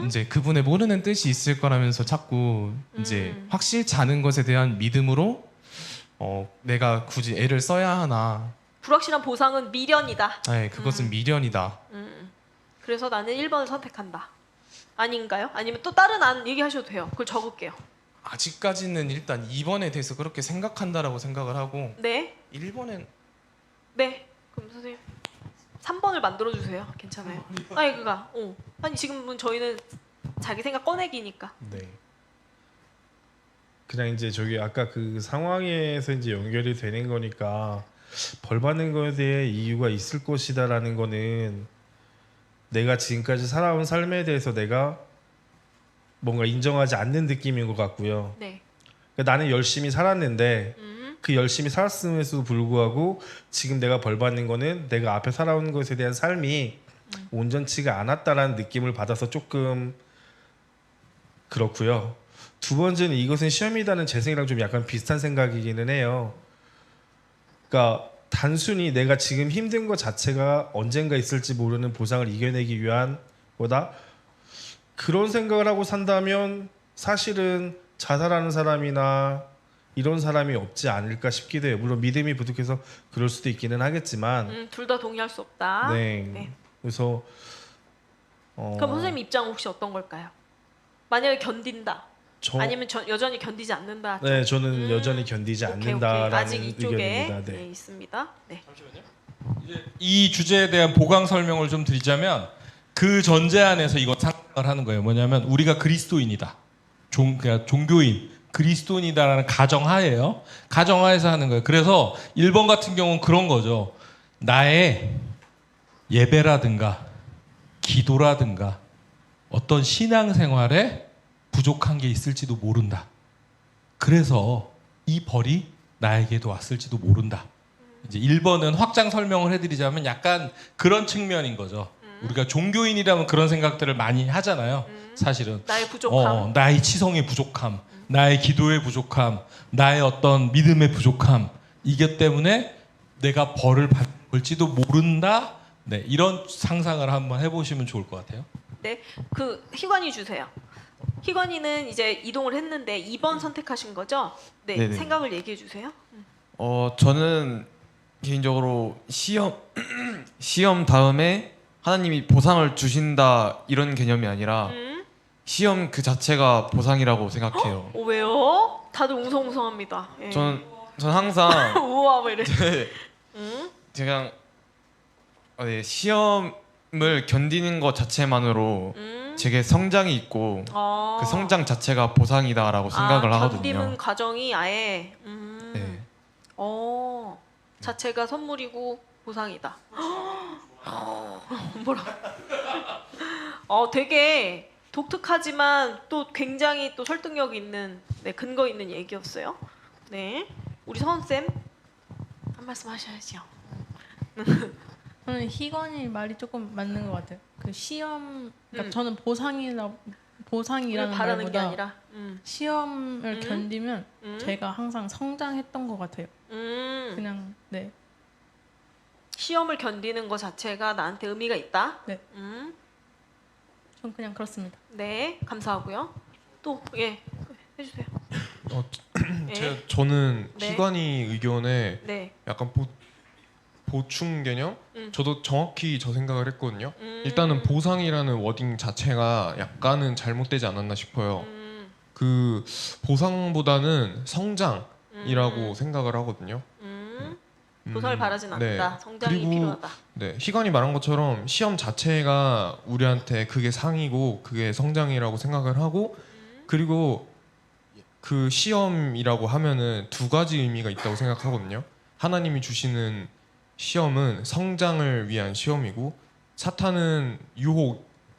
이제 그분의 모르는 뜻이 있을 거라면서 자꾸 이제 확실치 않은 것에 대한 믿음으로 내가 굳이 애를 써야 하나.
불확실한 보상은 미련이다.
네, 그것은 미련이다.
그래서 나는 1번을 선택한다. 아닌가요? 아니면 또 다른 안 얘기하셔도 돼요. 그걸 적을게요.
아직까지는 일단 2번에 대해서 그렇게 생각한다라고 생각을 하고
네.
1번은
네. 그럼 선생님 3번을 만들어 주세요. 괜찮아요. 아니 그가. 아니 지금은 저희는 자기 생각 꺼내기니까.
네. 그냥 이제 저기 아까 그 상황에서 이제 연결이 되는 거니까 벌 받는 거에 대해 이유가 있을 것이다라는 거는 내가 지금까지 살아온 삶에 대해서 내가 뭔가 인정하지 않는 느낌인 것 같고요.
네.
그러니까 나는 열심히 살았는데 그 열심히 살았음에도 불구하고 지금 내가 벌 받는 거는 내가 앞에 살아온 것에 대한 삶이 온전치가 않았다라는 느낌을 받아서 조금 그렇고요. 두 번째는 이것은 시험이다는 제 생각이랑 좀 약간 비슷한 생각이기는 해요. 그러니까 단순히 내가 지금 힘든 것 자체가 언젠가 있을지 모르는 보상을 이겨내기 위한 거다. 그런 생각을 하고 산다면 사실은 자살하는 사람이나 이런 사람이 없지 않을까 싶기도 해요. 물론 믿음이 부족해서 그럴 수도 있기는 하겠지만
둘 다 동의할 수 없다.
네. 그래서
그럼 선생님 입장은 혹시 어떤 걸까요? 만약에 견딘다. 아니면 여전히 견디지 않는다.
네, 저는 여전히 견디지 않는다라는
아직 이쪽에
의견입니다. 네.
있습니다. 네.
이제 이 주제에 대한 보강 설명을 좀 드리자면 그 전제 안에서 이건 생각을 하는 거예요. 뭐냐면 우리가 그리스도인이다. 그러니까 종교인, 그리스도인이다라는 가정하에요. 가정하에서 하는 거예요. 그래서 1번 같은 경우는 그런 거죠. 나의 예배라든가 기도라든가 어떤 신앙생활에 부족한 게 있을지도 모른다. 그래서 이 벌이 나에게도 왔을지도 모른다. 이제 1번은 확장 설명을 해드리자면 약간 그런 측면인 거죠. 우리가 종교인이라면 그런 생각들을 많이 하잖아요. 사실은
나의 부족함,
나의 치성의 부족함, 나의 기도의 부족함, 나의 어떤 믿음의 부족함, 이것 때문에 내가 벌을 받을지도 모른다. 네, 이런 상상을 한번 해보시면 좋을 것 같아요.
네, 그 희관이 주세요. 희관이는 이제 이동을 했는데 2번 선택하신 거죠? 네,
네네.
생각을 얘기해 주세요.
저는 개인적으로 시험 다음에 하나님이 보상을 주신다 이런 개념이 아니라 시험 그 자체가 보상이라고 생각해요.
왜요? 다들 웅성웅성합니다. 예.
전 항상
우와 뭐 이래.
그냥 시험을 견디는 것 자체만으로 제게 성장이 있고 그 성장 자체가 보상이다라고 생각을 하거든요.
견디는 과정이 아예
네.
자체가 선물이고 보상이다. 뭐라? 되게 독특하지만 또 굉장히 또 설득력 있는 근거 있는 얘기였어요. 네, 우리 서원 쌤 한 말씀 하셔야죠.
저는 희건이 말이 조금 맞는 것 같아요. 그 시험, 그러니까 저는 보상이라는
바라는 게
말보다
아니라
시험을 견디면 제가 항상 성장했던 것 같아요. 그냥 네.
시험을 견디는 것 자체가 나한테 의미가 있다.
네. 전 그냥 그렇습니다.
네, 감사하고요. 또 해주세요.
저는
네.
희관이 의견에
네.
약간 보충 개념? 저도 정확히 저 생각을 했거든요. 일단은 보상이라는 워딩 자체가 약간은 잘못되지 않았나 싶어요. 그 보상보다는 성장이라고 생각을 하거든요.
보상을 바라진 않는다.
네.
성장이
그리고,
필요하다.
네, 희관이 말한 것처럼 시험 자체가 우리한테 그게 상이고 그게 성장이라고 생각을 하고 그리고 그 시험이라고 하면은 두 가지 의미가 있다고 생각하거든요. 하나님이 주시는 시험은 성장을 위한 시험이고 사탄은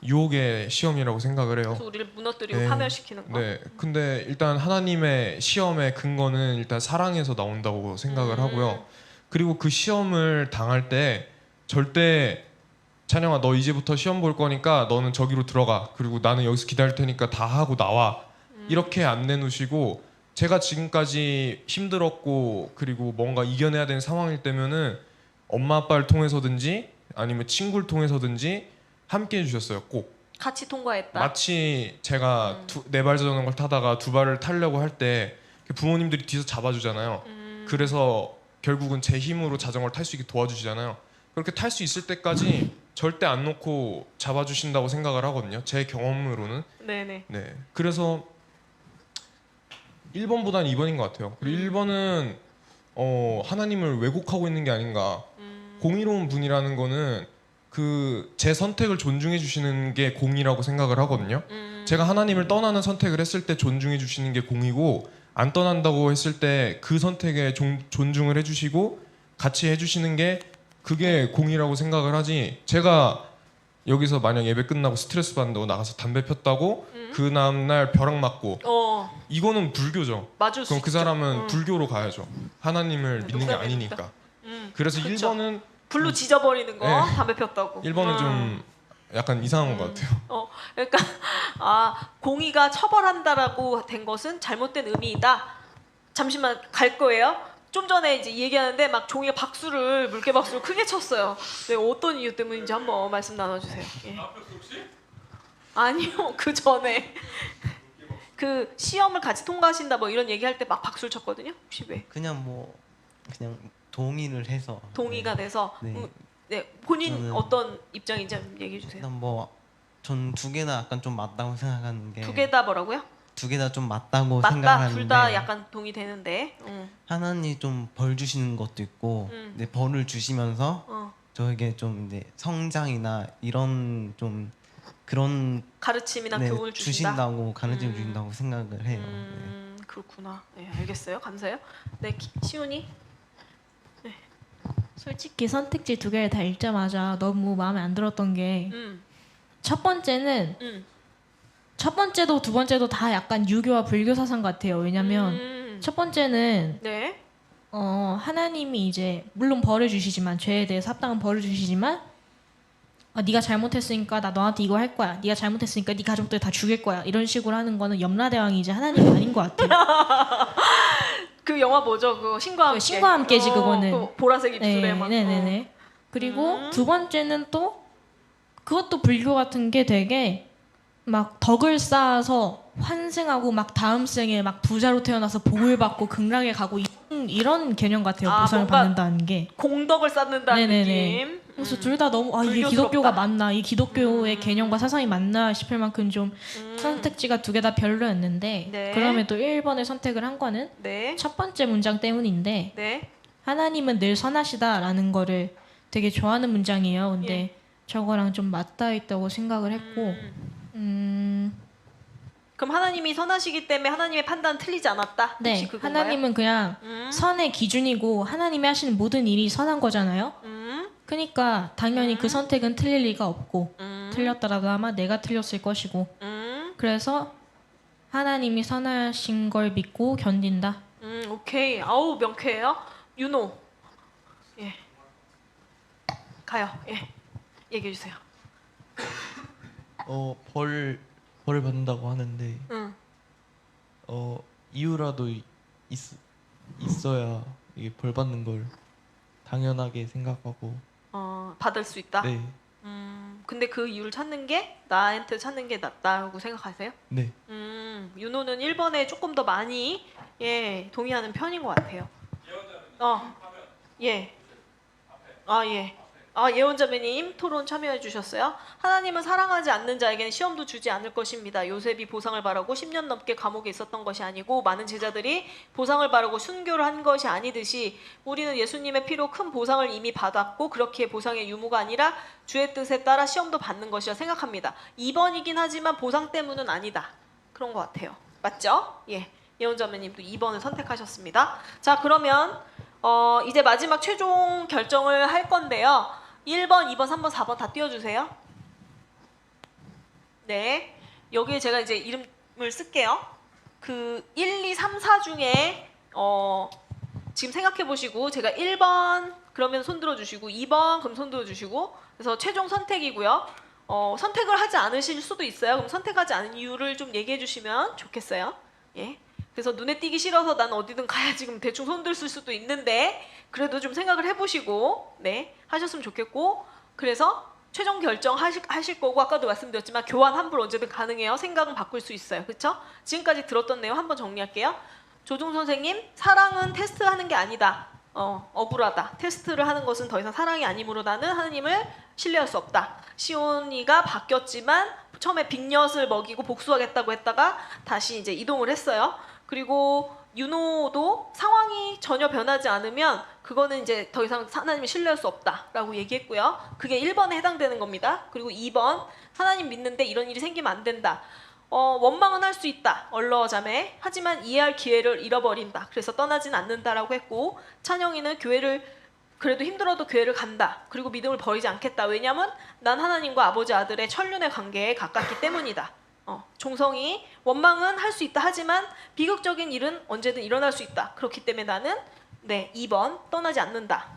유혹의 시험이라고 생각을 해요.
그래서 우리를 무너뜨리고
네.
파멸시키는 거.
네, 근데 일단 하나님의 시험의 근거는 일단 사랑에서 나온다고 생각을 하고요. 그리고 그 시험을 당할 때 절대 찬영아 너 이제부터 시험 볼 거니까 너는 저기로 들어가. 그리고 나는 여기서 기다릴 테니까 다 하고 나와. 이렇게 안 내놓으시고 제가 지금까지 힘들었고 그리고 뭔가 이겨내야 되는 상황일 때면은 엄마 아빠를 통해서든지 아니면 친구를 통해서든지 함께 해주셨어요. 꼭.
같이 통과했다.
마치 제가 네 발 자전거를 타다가 두 발을 타려고 할 때 부모님들이 뒤에서 잡아주잖아요. 그래서 결국은 제 힘으로 자전거를 탈 수 있게 도와주시잖아요. 그렇게 탈 수 있을 때까지 절대 안 놓고 잡아주신다고 생각을 하거든요. 제 경험으로는.
네네.
네. 그래서 1번보다는 2번인 것 같아요. 그리고 1번은 하나님을 왜곡하고 있는 게 아닌가. 공의로운 분이라는 거는 그 제 선택을 존중해 주시는 게 공의라고 생각을 하거든요. 제가 하나님을 떠나는 선택을 했을 때 존중해 주시는 게 공의고 안 떠난다고 했을 때 그 선택에 존중을 해주시고 같이 해주시는 게 그게 공의라고 생각을 하지. 제가 여기서 만약 예배 끝나고 스트레스 받는다고 나가서 담배 폈다고 그 다음날 벼락 맞고 이거는 불교죠.
맞을 수
그럼 그
있죠.
사람은 불교로 가야죠. 하나님을 믿는 게
농담입니다.
아니니까. 그래서
그쵸.
1번은
불로 지져버리는 거
네.
담배 폈다고.
1번은 좀 약간 이상한 것 같아요.
그러니까 공의가 처벌한다라고 된 것은 잘못된 의미이다. 잠시만 갈 거예요. 좀 전에 이제 얘기하는데 막 종이가 물개 박수를 크게 쳤어요. 네, 어떤 이유 때문인지 한번 말씀 나눠주세요. 예. 아니요, 그 전에 그 시험을 같이 통과하신다 뭐 이런 얘기할 때 막 박수를 쳤거든요. 혹시 왜?
그냥 동의를 해서
동의가 돼서.
네.
네, 본인
저는-
어떤 입장인지 한번 얘기해 주세요.
일단 전 두 개 다 약간 좀 맞다고 생각하는 게
두 개 다 뭐라고요?
두 개 다 좀 맞다고
맞다.
생각하는데
둘 다 약간 동의되는데.
하나님 좀 벌 주시는 것도 있고 근데 벌을 주시면서 저에게 좀 이제 성장이나 이런 좀 그런
가르침이나
네,
교훈을 주신다.
주신다고 가르침 주신다고 생각을 해요. 네.
그렇구나. 네, 알겠어요. 감사해요. 네, 시온이.
솔직히 선택지 두 개를 다 읽자마자 너무 마음에 안 들었던 게 첫 번째는 첫 번째도 두 번째도 다 약간 유교와 불교 사상 같아요. 왜냐면 첫 번째는
네.
하나님이 이제 물론 벌을 주시지만 죄에 대해서 합당한 벌을 주시지만 네가 잘못했으니까 나 너한테 이거 할 거야. 네가 잘못했으니까 네 가족들 다 죽일 거야. 이런 식으로 하는 거는 염라대왕이 이제 하나님이 아닌 것 같아요.
그 영화 뭐죠? 그 신과 함께.
신과 함께지 그거는.
그 보라색 입술에 막.
네네네. 그리고 두 번째는 또 그것도 불교 같은 게 되게 막 덕을 쌓아서 환생하고 막 다음 생에 막 부자로 태어나서 복을 받고 극락에 가고 이런 개념 같아요. 보상을
뭔가
받는다는 게.
공덕을 쌓는다는
네네네.
느낌.
그래서 둘 다 너무 이게
불교스럽다.
기독교가 맞나, 이 기독교의 개념과 사상이 맞나 싶을 만큼 좀 선택지가 두 개 다 별로였는데
네.
그럼에도 1번을 선택을 한 거는
네.
첫 번째 문장 때문인데
네.
하나님은 늘 선하시다라는 거를 되게 좋아하는 문장이에요. 근데 저거랑 좀 맞닿아 있다고 생각을 했고
그럼 하나님이 선하시기 때문에 하나님의 판단은 틀리지 않았다?
네,
혹시 그건가요?
하나님은 그냥 선의 기준이고 하나님이 하시는 모든 일이 선한 거잖아요. 그러니까 당연히 그 선택은 틀릴 리가 없고 틀렸더라도 아마 내가 틀렸을 것이고 그래서 하나님이 선하신 걸 믿고 견딘다.
오케이. 아우 명쾌해요. 윤호. 예. 가요. 예. 얘기해 주세요.
벌을 받는다고 하는데 이유라도 있어야 이게 벌 받는 걸 당연하게 생각하고
받을 수 있다.
네.
근데 그 이유를 찾는 게 나한테 찾는 게 낫다고 생각하세요?
네.
윤호는 1번에 조금 더 많이 동의하는 편인 것 같아요. 예. 예. 예원자매님 토론 참여해 주셨어요. 하나님은 사랑하지 않는 자에게는 시험도 주지 않을 것입니다. 요셉이 보상을 바라고 10년 넘게 감옥에 있었던 것이 아니고 많은 제자들이 보상을 바라고 순교를 한 것이 아니듯이 우리는 예수님의 피로 큰 보상을 이미 받았고 그렇기에 보상의 유무가 아니라 주의 뜻에 따라 시험도 받는 것이라 생각합니다. 2번이긴 하지만 보상 때문은 아니다. 그런 것 같아요. 맞죠? 예. 예원자매님도 2번을 선택하셨습니다. 자, 그러면 이제 마지막 최종 결정을 할 건데요. 1번, 2번, 3번, 4번 다 띄워주세요. 네. 여기에 제가 이제 이름을 쓸게요. 그 1, 2, 3, 4 중에 지금 생각해 보시고 제가 1번 그러면 손 들어주시고 2번 그럼 손 들어주시고 그래서 최종 선택이고요. 선택을 하지 않으실 수도 있어요. 그럼 선택하지 않은 이유를 좀 얘기해 주시면 좋겠어요. 예. 그래서 눈에 띄기 싫어서 난 어디든 가야지 그럼 대충 손 들었을 수도 있는데 그래도 좀 생각을 해보시고 네 하셨으면 좋겠고 그래서 최종 결정 하실 거고 아까도 말씀드렸지만 교환 환불 언제든 가능해요. 생각은 바꿀 수 있어요. 그렇죠? 지금까지 들었던 내용 한번 정리할게요. 조종 선생님 사랑은 테스트하는 게 아니다. 억울하다. 테스트를 하는 것은 더 이상 사랑이 아니므로 나는 하나님을 신뢰할 수 없다. 시온이가 바뀌었지만 처음에 빅엿을 먹이고 복수하겠다고 했다가 다시 이제 이동을 했어요. 그리고 윤호도 상황이 전혀 변하지 않으면 그거는 이제 더 이상 하나님을 신뢰할 수 없다라고 얘기했고요. 그게 1번에 해당되는 겁니다. 그리고 2번 하나님 믿는데 이런 일이 생기면 안 된다. 원망은 할 수 있다. 얼러자매. 하지만 이해할 기회를 잃어버린다. 그래서 떠나진 않는다라고 했고 찬영이는 교회를 그래도 힘들어도 교회를 간다. 그리고 믿음을 버리지 않겠다. 왜냐하면 난 하나님과 아버지 아들의 천륜의 관계에 가깝기 때문이다. 종성이 원망은 할 수 있다. 하지만 비극적인 일은 언제든 일어날 수 있다. 그렇기 때문에 나는 2번 떠나지 않는다.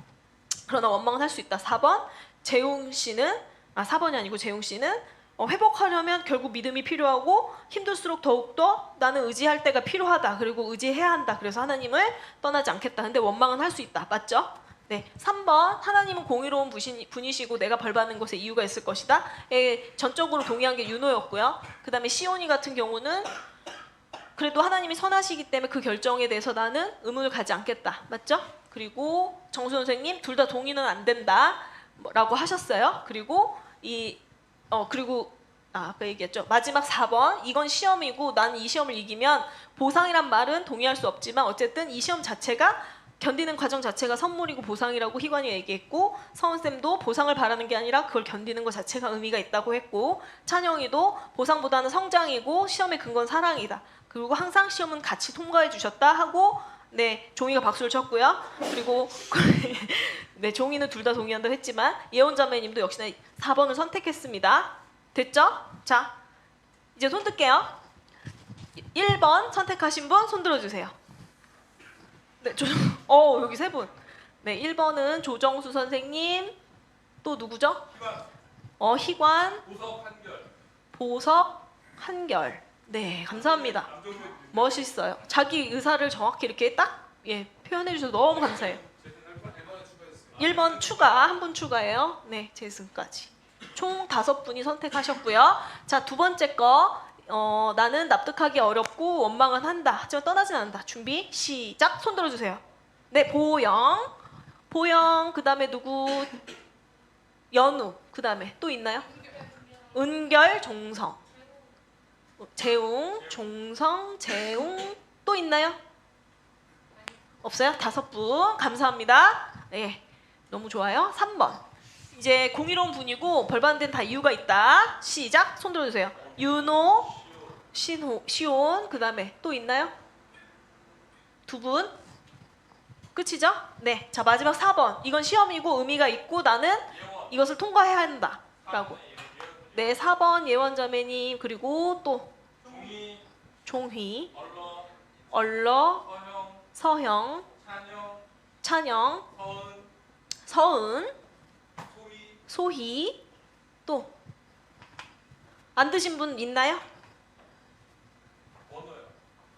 그러나 원망은 할 수 있다. 4번 재웅 씨는 4번이 아니고 재웅 씨는 회복하려면 결국 믿음이 필요하고 힘들수록 더욱더 나는 의지할 때가 필요하다. 그리고 의지해야 한다. 그래서 하나님을 떠나지 않겠다. 근데 원망은 할 수 있다. 맞죠? 네, 3번 하나님은 공의로운 분이시고 내가 벌받는 것에 이유가 있을 것이다. 전적으로 동의한 게 윤호였고요. 그 다음에 시온이 같은 경우는 그래도 하나님이 선하시기 때문에 그 결정에 대해서 나는 의문을 가지 않겠다. 맞죠? 그리고 정수 선생님 둘 다 동의는 안 된다 라고 하셨어요. 그리고 아까 얘기했죠. 마지막 4번 이건 시험이고 난 이 시험을 이기면 보상이란 말은 동의할 수 없지만 어쨌든 이 시험 자체가 견디는 과정 자체가 선물이고 보상이라고 희관이 얘기했고 서은쌤도 보상을 바라는 게 아니라 그걸 견디는 것 자체가 의미가 있다고 했고 찬영이도 보상보다는 성장이고 시험의 근거는 사랑이다. 그리고 항상 시험은 같이 통과해 주셨다 하고 종이가 박수를 쳤고요. 그리고 종이는 둘 다 동의한다고 했지만 예원자매님도 역시나 4번을 선택했습니다. 됐죠? 자 이제 손 뜰게요. 1번 선택하신 분 손 들어주세요. 여기 3분. 1번은 조정수 선생님. 또 누구죠? 희관. 보석 한결. 네, 감사합니다. 멋있어요. 자기 의사를 정확히 이렇게 딱 표현해 주셔서 너무 감사해요. 1번 추가, 한 분 추가예요. 네, 재승까지. 총 5분이 선택하셨고요. 자, 두 번째 거. 나는 납득하기 어렵고 원망은 한다. 하지만 떠나진 않는다. 준비 시작. 손 들어주세요. 네, 보영 그 다음에 누구? 연우 그 다음에 또 있나요? 은결, 종성, 재웅, 종성, 재웅 또 있나요? 없어요? 5분 감사합니다. 네, 너무 좋아요. 3번 이제 공의로운 분이고 벌받는 데는 다 이유가 있다. 시작. 손 들어주세요. 윤호, 시온 그 다음에 또 있나요? 2분 끝이죠? 네, 자 마지막 4번 이건 시험이고 의미가 있고 나는 이것을 통과해야 한다 라고. 네, 4번 예원자매님. 그리고 또 종희, 얼러, 서형, 찬영, 서은, 소희. 또 안 드신 분 있나요?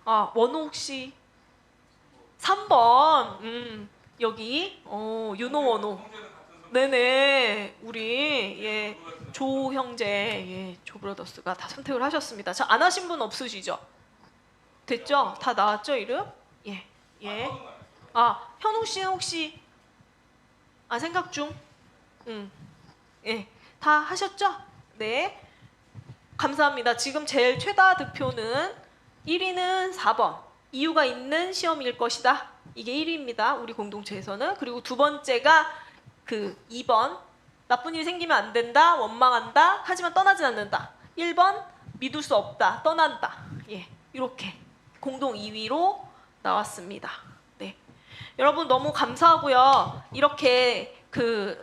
원호 혹시 3번 여기 윤호 원호. 네네, 우리 조 형제 조 브라더스가 다 선택을 하셨습니다. 자, 안 하신 분 없으시죠? 됐죠? 다 나왔죠 이름? 현웅 씨는 혹시 생각 중? 다 하셨죠? 네, 감사합니다. 지금 제일 최다 득표는 1위는 4번 이유가 있는 시험일 것이다. 이게 1위입니다. 우리 공동체에서는. 그리고 두 번째가 2번 나쁜 일이 생기면 안 된다. 원망한다. 하지만 떠나진 않는다. 1번 믿을 수 없다. 떠난다. 이렇게 공동 2위로 나왔습니다. 네, 여러분 너무 감사하고요. 이렇게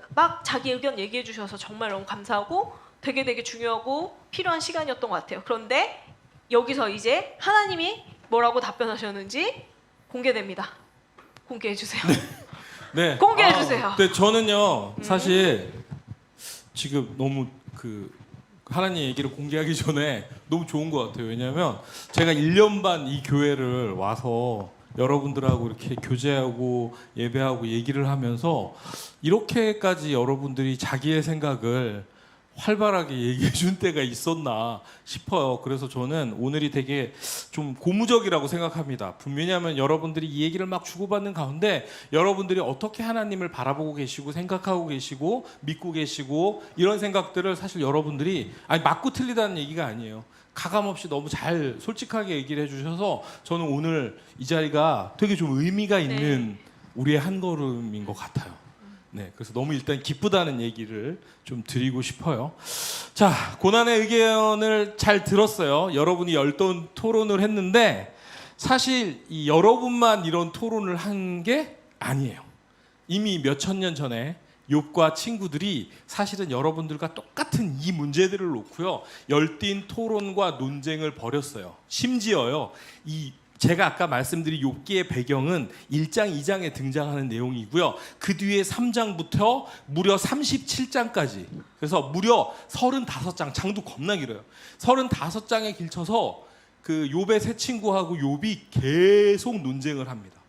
막 자기 의견 얘기해 주셔서 정말 너무 감사하고 되게 중요하고 필요한 시간이었던 것 같아요. 그런데 여기서 이제 하나님이 뭐라고 답변하셨는지 공개됩니다. 공개해 주세요.
네.
공개해 주세요.
네, 저는요 사실 지금 너무 하나님 얘기를 공개하기 전에 너무 좋은 것 같아요. 왜냐하면 제가 1년 반 이 교회를 와서 여러분들하고 이렇게 교제하고 예배하고 얘기를 하면서 이렇게까지 여러분들이 자기의 생각을 활발하게 얘기해 준 때가 있었나 싶어요. 그래서 저는 오늘이 되게 좀 고무적이라고 생각합니다. 왜냐하면 여러분들이 이 얘기를 막 주고받는 가운데 여러분들이 어떻게 하나님을 바라보고 계시고 생각하고 계시고 믿고 계시고 이런 생각들을 사실 여러분들이 맞고 틀리다는 얘기가 아니에요. 가감없이 너무 잘 솔직하게 얘기를 해주셔서 저는 오늘 이 자리가 되게 좀 의미가 있는 우리의 한 걸음인 것 같아요. 네, 그래서 너무 일단 기쁘다는 얘기를 좀 드리고 싶어요. 자, 고난의 의견을 잘 들었어요. 여러분이 열띤 토론을 했는데 사실 이 여러분만 이런 토론을 한 게 아니에요. 이미 몇천 년 전에 욥과 친구들이 사실은 여러분들과 똑같은 이 문제들을 놓고요 열띤 토론과 논쟁을 벌였어요. 심지어요 제가 아까 말씀드린 욥기의 배경은 1장, 2장에 등장하는 내용이고요. 그 뒤에 3장부터 무려 37장까지. 그래서 무려 35장, 장도 겁나 길어요. 35장에 길쳐서 그 욥의 세 친구하고 욥이 계속 논쟁을 합니다.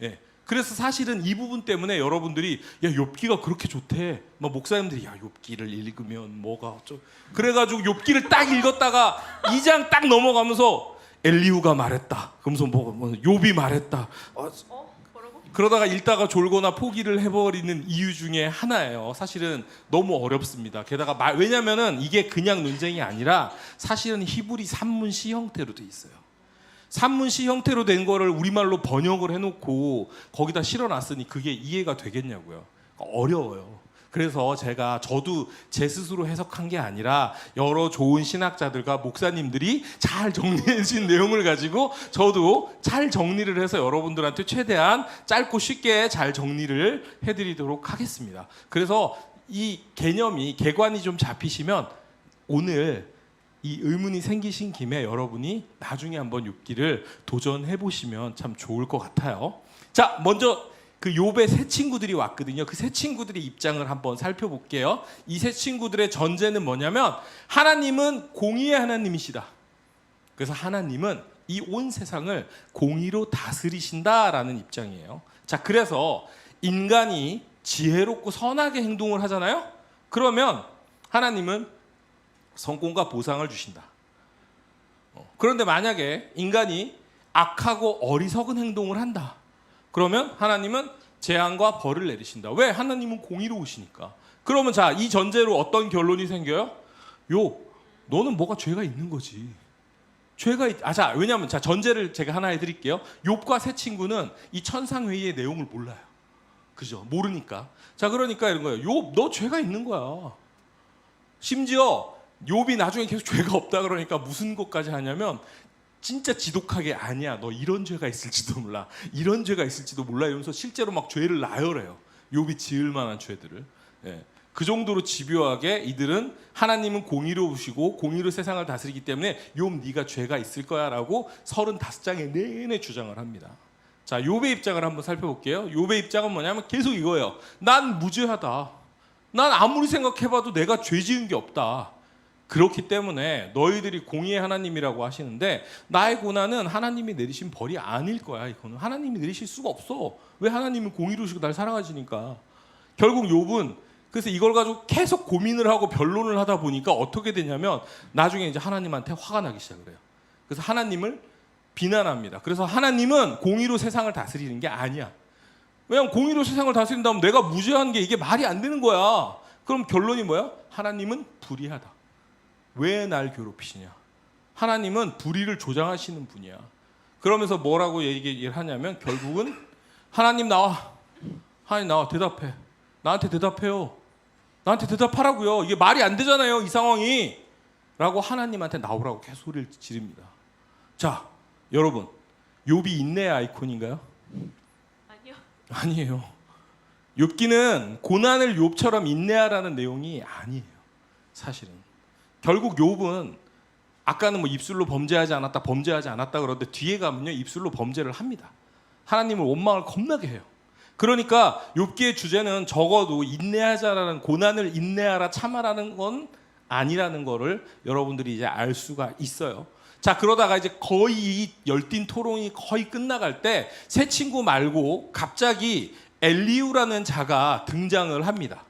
예. 그래서 사실은 이 부분 때문에 여러분들이 야 욥기가 그렇게 좋대. 막 목사님들이 야 욥기를 읽으면 뭐가 어쩌. 그래가지고 욥기를 딱 읽었다가 2장 딱 넘어가면서 엘리후가 말했다. 그러면서 뭐 욥이 말했다.
뭐라고?
그러다가 읽다가 졸거나 포기를 해버리는 이유 중에 하나예요. 사실은 너무 어렵습니다. 게다가 왜냐면은 이게 그냥 논쟁이 아니라 사실은 히브리 산문시 형태로 돼 있어요. 산문시 형태로 된 거를 우리말로 번역을 해놓고 거기다 실어놨으니 그게 이해가 되겠냐고요. 어려워요. 그래서 저도 제 스스로 해석한 게 아니라 여러 좋은 신학자들과 목사님들이 잘 정리해 주신 내용을 가지고 저도 잘 정리를 해서 여러분들한테 최대한 짧고 쉽게 잘 정리를 해드리도록 하겠습니다. 그래서 이 개관이 좀 잡히시면 오늘 이 의문이 생기신 김에 여러분이 나중에 한번 욥기를 도전해 보시면 참 좋을 것 같아요. 자, 먼저 그 욥의 세 친구들이 왔거든요. 그 세 친구들의 입장을 한번 살펴볼게요. 이 세 친구들의 전제는 뭐냐면 하나님은 공의의 하나님이시다. 그래서 하나님은 이 온 세상을 공의로 다스리신다라는 입장이에요. 자, 그래서 인간이 지혜롭고 선하게 행동을 하잖아요. 그러면 하나님은 성공과 보상을 주신다. 그런데 만약에 인간이 악하고 어리석은 행동을 한다. 그러면 하나님은 재앙과 벌을 내리신다. 왜? 하나님은 공의로우시니까. 그러면 자, 이 전제로 어떤 결론이 생겨요? 너는 뭐가 죄가 있는 거지. 왜냐하면 전제를 제가 하나 해드릴게요. 욥과 세 친구는 이 천상회의의 내용을 몰라요. 그죠? 모르니까. 자, 그러니까 이런 거예요. 욥, 너 죄가 있는 거야. 심지어 욥이 나중에 계속 죄가 없다 그러니까 무슨 것까지 하냐면 진짜 지독하게 아니야. 너 이런 죄가 있을지도 몰라. 이런 죄가 있을지도 몰라. 이러면서 실제로 막 죄를 나열해요. 욥이 지을 만한 죄들을. 예. 그 정도로 집요하게 이들은 하나님은 공의로우시고 공의로 세상을 다스리기 때문에 욥 네가 죄가 있을 거야라고 35장에 내내 주장을 합니다. 자, 욥의 입장을 한번 살펴볼게요. 욥의 입장은 뭐냐면 계속 이거예요. 난 무죄하다. 난 아무리 생각해봐도 내가 죄 지은 게 없다. 그렇기 때문에 너희들이 공의의 하나님이라고 하시는데 나의 고난은 하나님이 내리신 벌이 아닐 거야. 이거는 하나님이 내리실 수가 없어. 왜? 하나님은 공의로우시고 날 사랑하시니까. 결국 욥은 그래서 이걸 가지고 계속 고민을 하고 변론을 하다 보니까 어떻게 되냐면 나중에 이제 하나님한테 화가 나기 시작을 해요. 그래서 하나님을 비난합니다. 그래서 하나님은 공의로 세상을 다스리는 게 아니야. 왜냐면 공의로 세상을 다스린다면 내가 무죄한 게 이게 말이 안 되는 거야. 그럼 결론이 뭐야? 하나님은 불의하다. 왜 날 괴롭히시냐? 하나님은 불의를 조장하시는 분이야. 그러면서 뭐라고 얘기를 하냐면 결국은 하나님 나와. 하나님 나와 대답해. 나한테 대답해요. 나한테 대답하라고요. 이게 말이 안 되잖아요. 이 상황이. 라고 하나님한테 나오라고 계속 소리를 지릅니다. 자, 여러분. 욥이 인내의 아이콘인가요?
아니요.
아니에요. 욥기는 고난을 욥처럼 인내하라는 내용이 아니에요. 사실은. 결국 욥은 아까는 뭐 입술로 범죄하지 않았다 그러는데 뒤에 가면요 입술로 범죄를 합니다. 하나님을 원망을 겁나게 해요. 그러니까 욥기의 주제는 적어도 인내하자라는, 고난을 인내하라 참아라는 건 아니라는 거를 여러분들이 이제 알 수가 있어요. 자, 그러다가 이제 거의 이 열띤 토론이 거의 끝나갈 때 새 친구 말고 갑자기 엘리우라는 자가 등장을 합니다.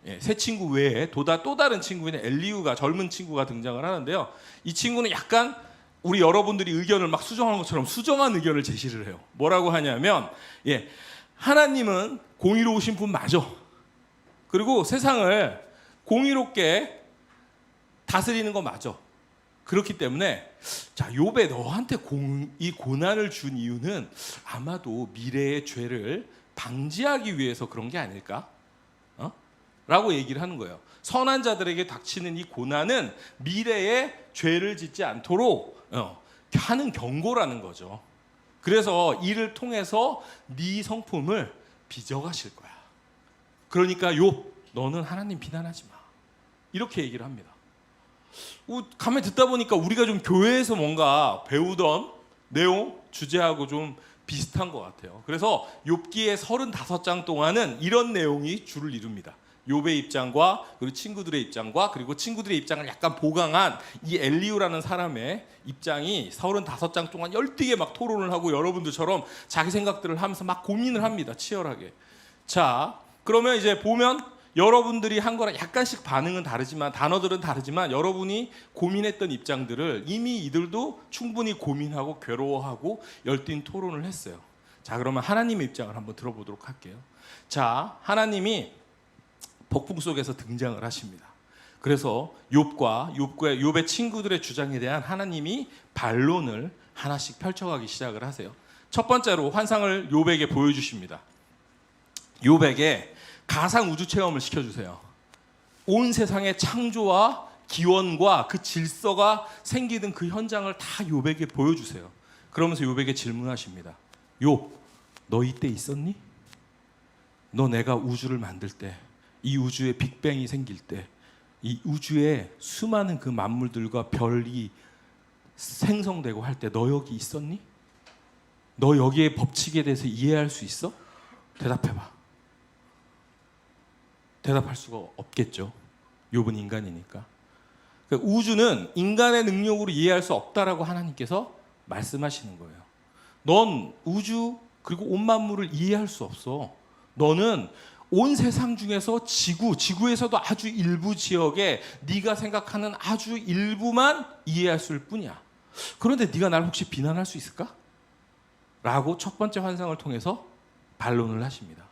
예, 새 친구 외에 또 다른 친구인 엘리우가, 젊은 친구가 등장을 하는데요. 이 친구는 약간 우리 여러분들이 의견을 막 수정하는 것처럼 수정한 의견을 제시를 해요. 뭐라고 하냐면, 예, 하나님은 공의로우신 분 맞아. 그리고 세상을 공의롭게 다스리는 거 맞아. 그렇기 때문에 자, 욥에 너한테 이 고난을 준 이유는 아마도 미래의 죄를 방지하기 위해서 그런 게 아닐까? 라고 얘기를 하는 거예요. 선한 자들에게 닥치는 이 고난은 미래에 죄를 짓지 않도록 하는 경고라는 거죠. 그래서 이를 통해서 네 성품을 빚어가실 거야. 그러니까 욥, 너는 하나님 비난하지 마. 이렇게 얘기를 합니다. 가만히 듣다 보니까 우리가 좀 교회에서 뭔가 배우던 내용, 주제하고 좀 비슷한 것 같아요. 그래서 욥기의 35장 동안은 이런 내용이 주를 이룹니다. 욥의 입장과 그리고 친구들의 입장과 그리고 친구들의 입장을 약간 보강한 이 엘리우라는 사람의 입장이 35장 동안 열띠게 막 토론을 하고 여러분들처럼 자기 생각들을 하면서 막 고민을 합니다. 치열하게. 자, 그러면 이제 보면 여러분들이 한 거랑 약간씩 반응은 다르지만, 단어들은 다르지만 여러분이 고민했던 입장들을 이미 이들도 충분히 고민하고 괴로워하고 열띤 토론을 했어요. 자, 그러면 하나님의 입장을 한번 들어보도록 할게요. 자, 하나님이 폭풍 속에서 등장을 하십니다. 그래서 욥의 친구들의 주장에 대한 하나님이 반론을 하나씩 펼쳐가기 시작을 하세요. 첫 번째로 환상을 욥에게 보여주십니다. 욥에게 가상 우주 체험을 시켜주세요. 온 세상의 창조와 기원과 그 질서가 생기는 그 현장을 다 욥에게 보여주세요. 그러면서 욥에게 질문하십니다. 욥, 너 이때 있었니? 너 내가 우주를 만들 때, 이 우주에 빅뱅이 생길 때, 이 우주에 수많은 그 만물들과 별이 생성되고 할 때 너 여기 있었니? 너 여기의 법칙에 대해서 이해할 수 있어? 대답해봐. 대답할 수가 없겠죠. 욥은 인간이니까. 그러니까 우주는 인간의 능력으로 이해할 수 없다라고 하나님께서 말씀하시는 거예요. 넌 우주 그리고 온 만물을 이해할 수 없어. 너는 온 세상 중에서 지구에서도 아주 일부 지역에 네가 생각하는 아주 일부만 이해할 수 뿐이야. 그런데 네가 날 혹시 비난할 수 있을까? 라고 첫 번째 환상을 통해서 반론을 하십니다.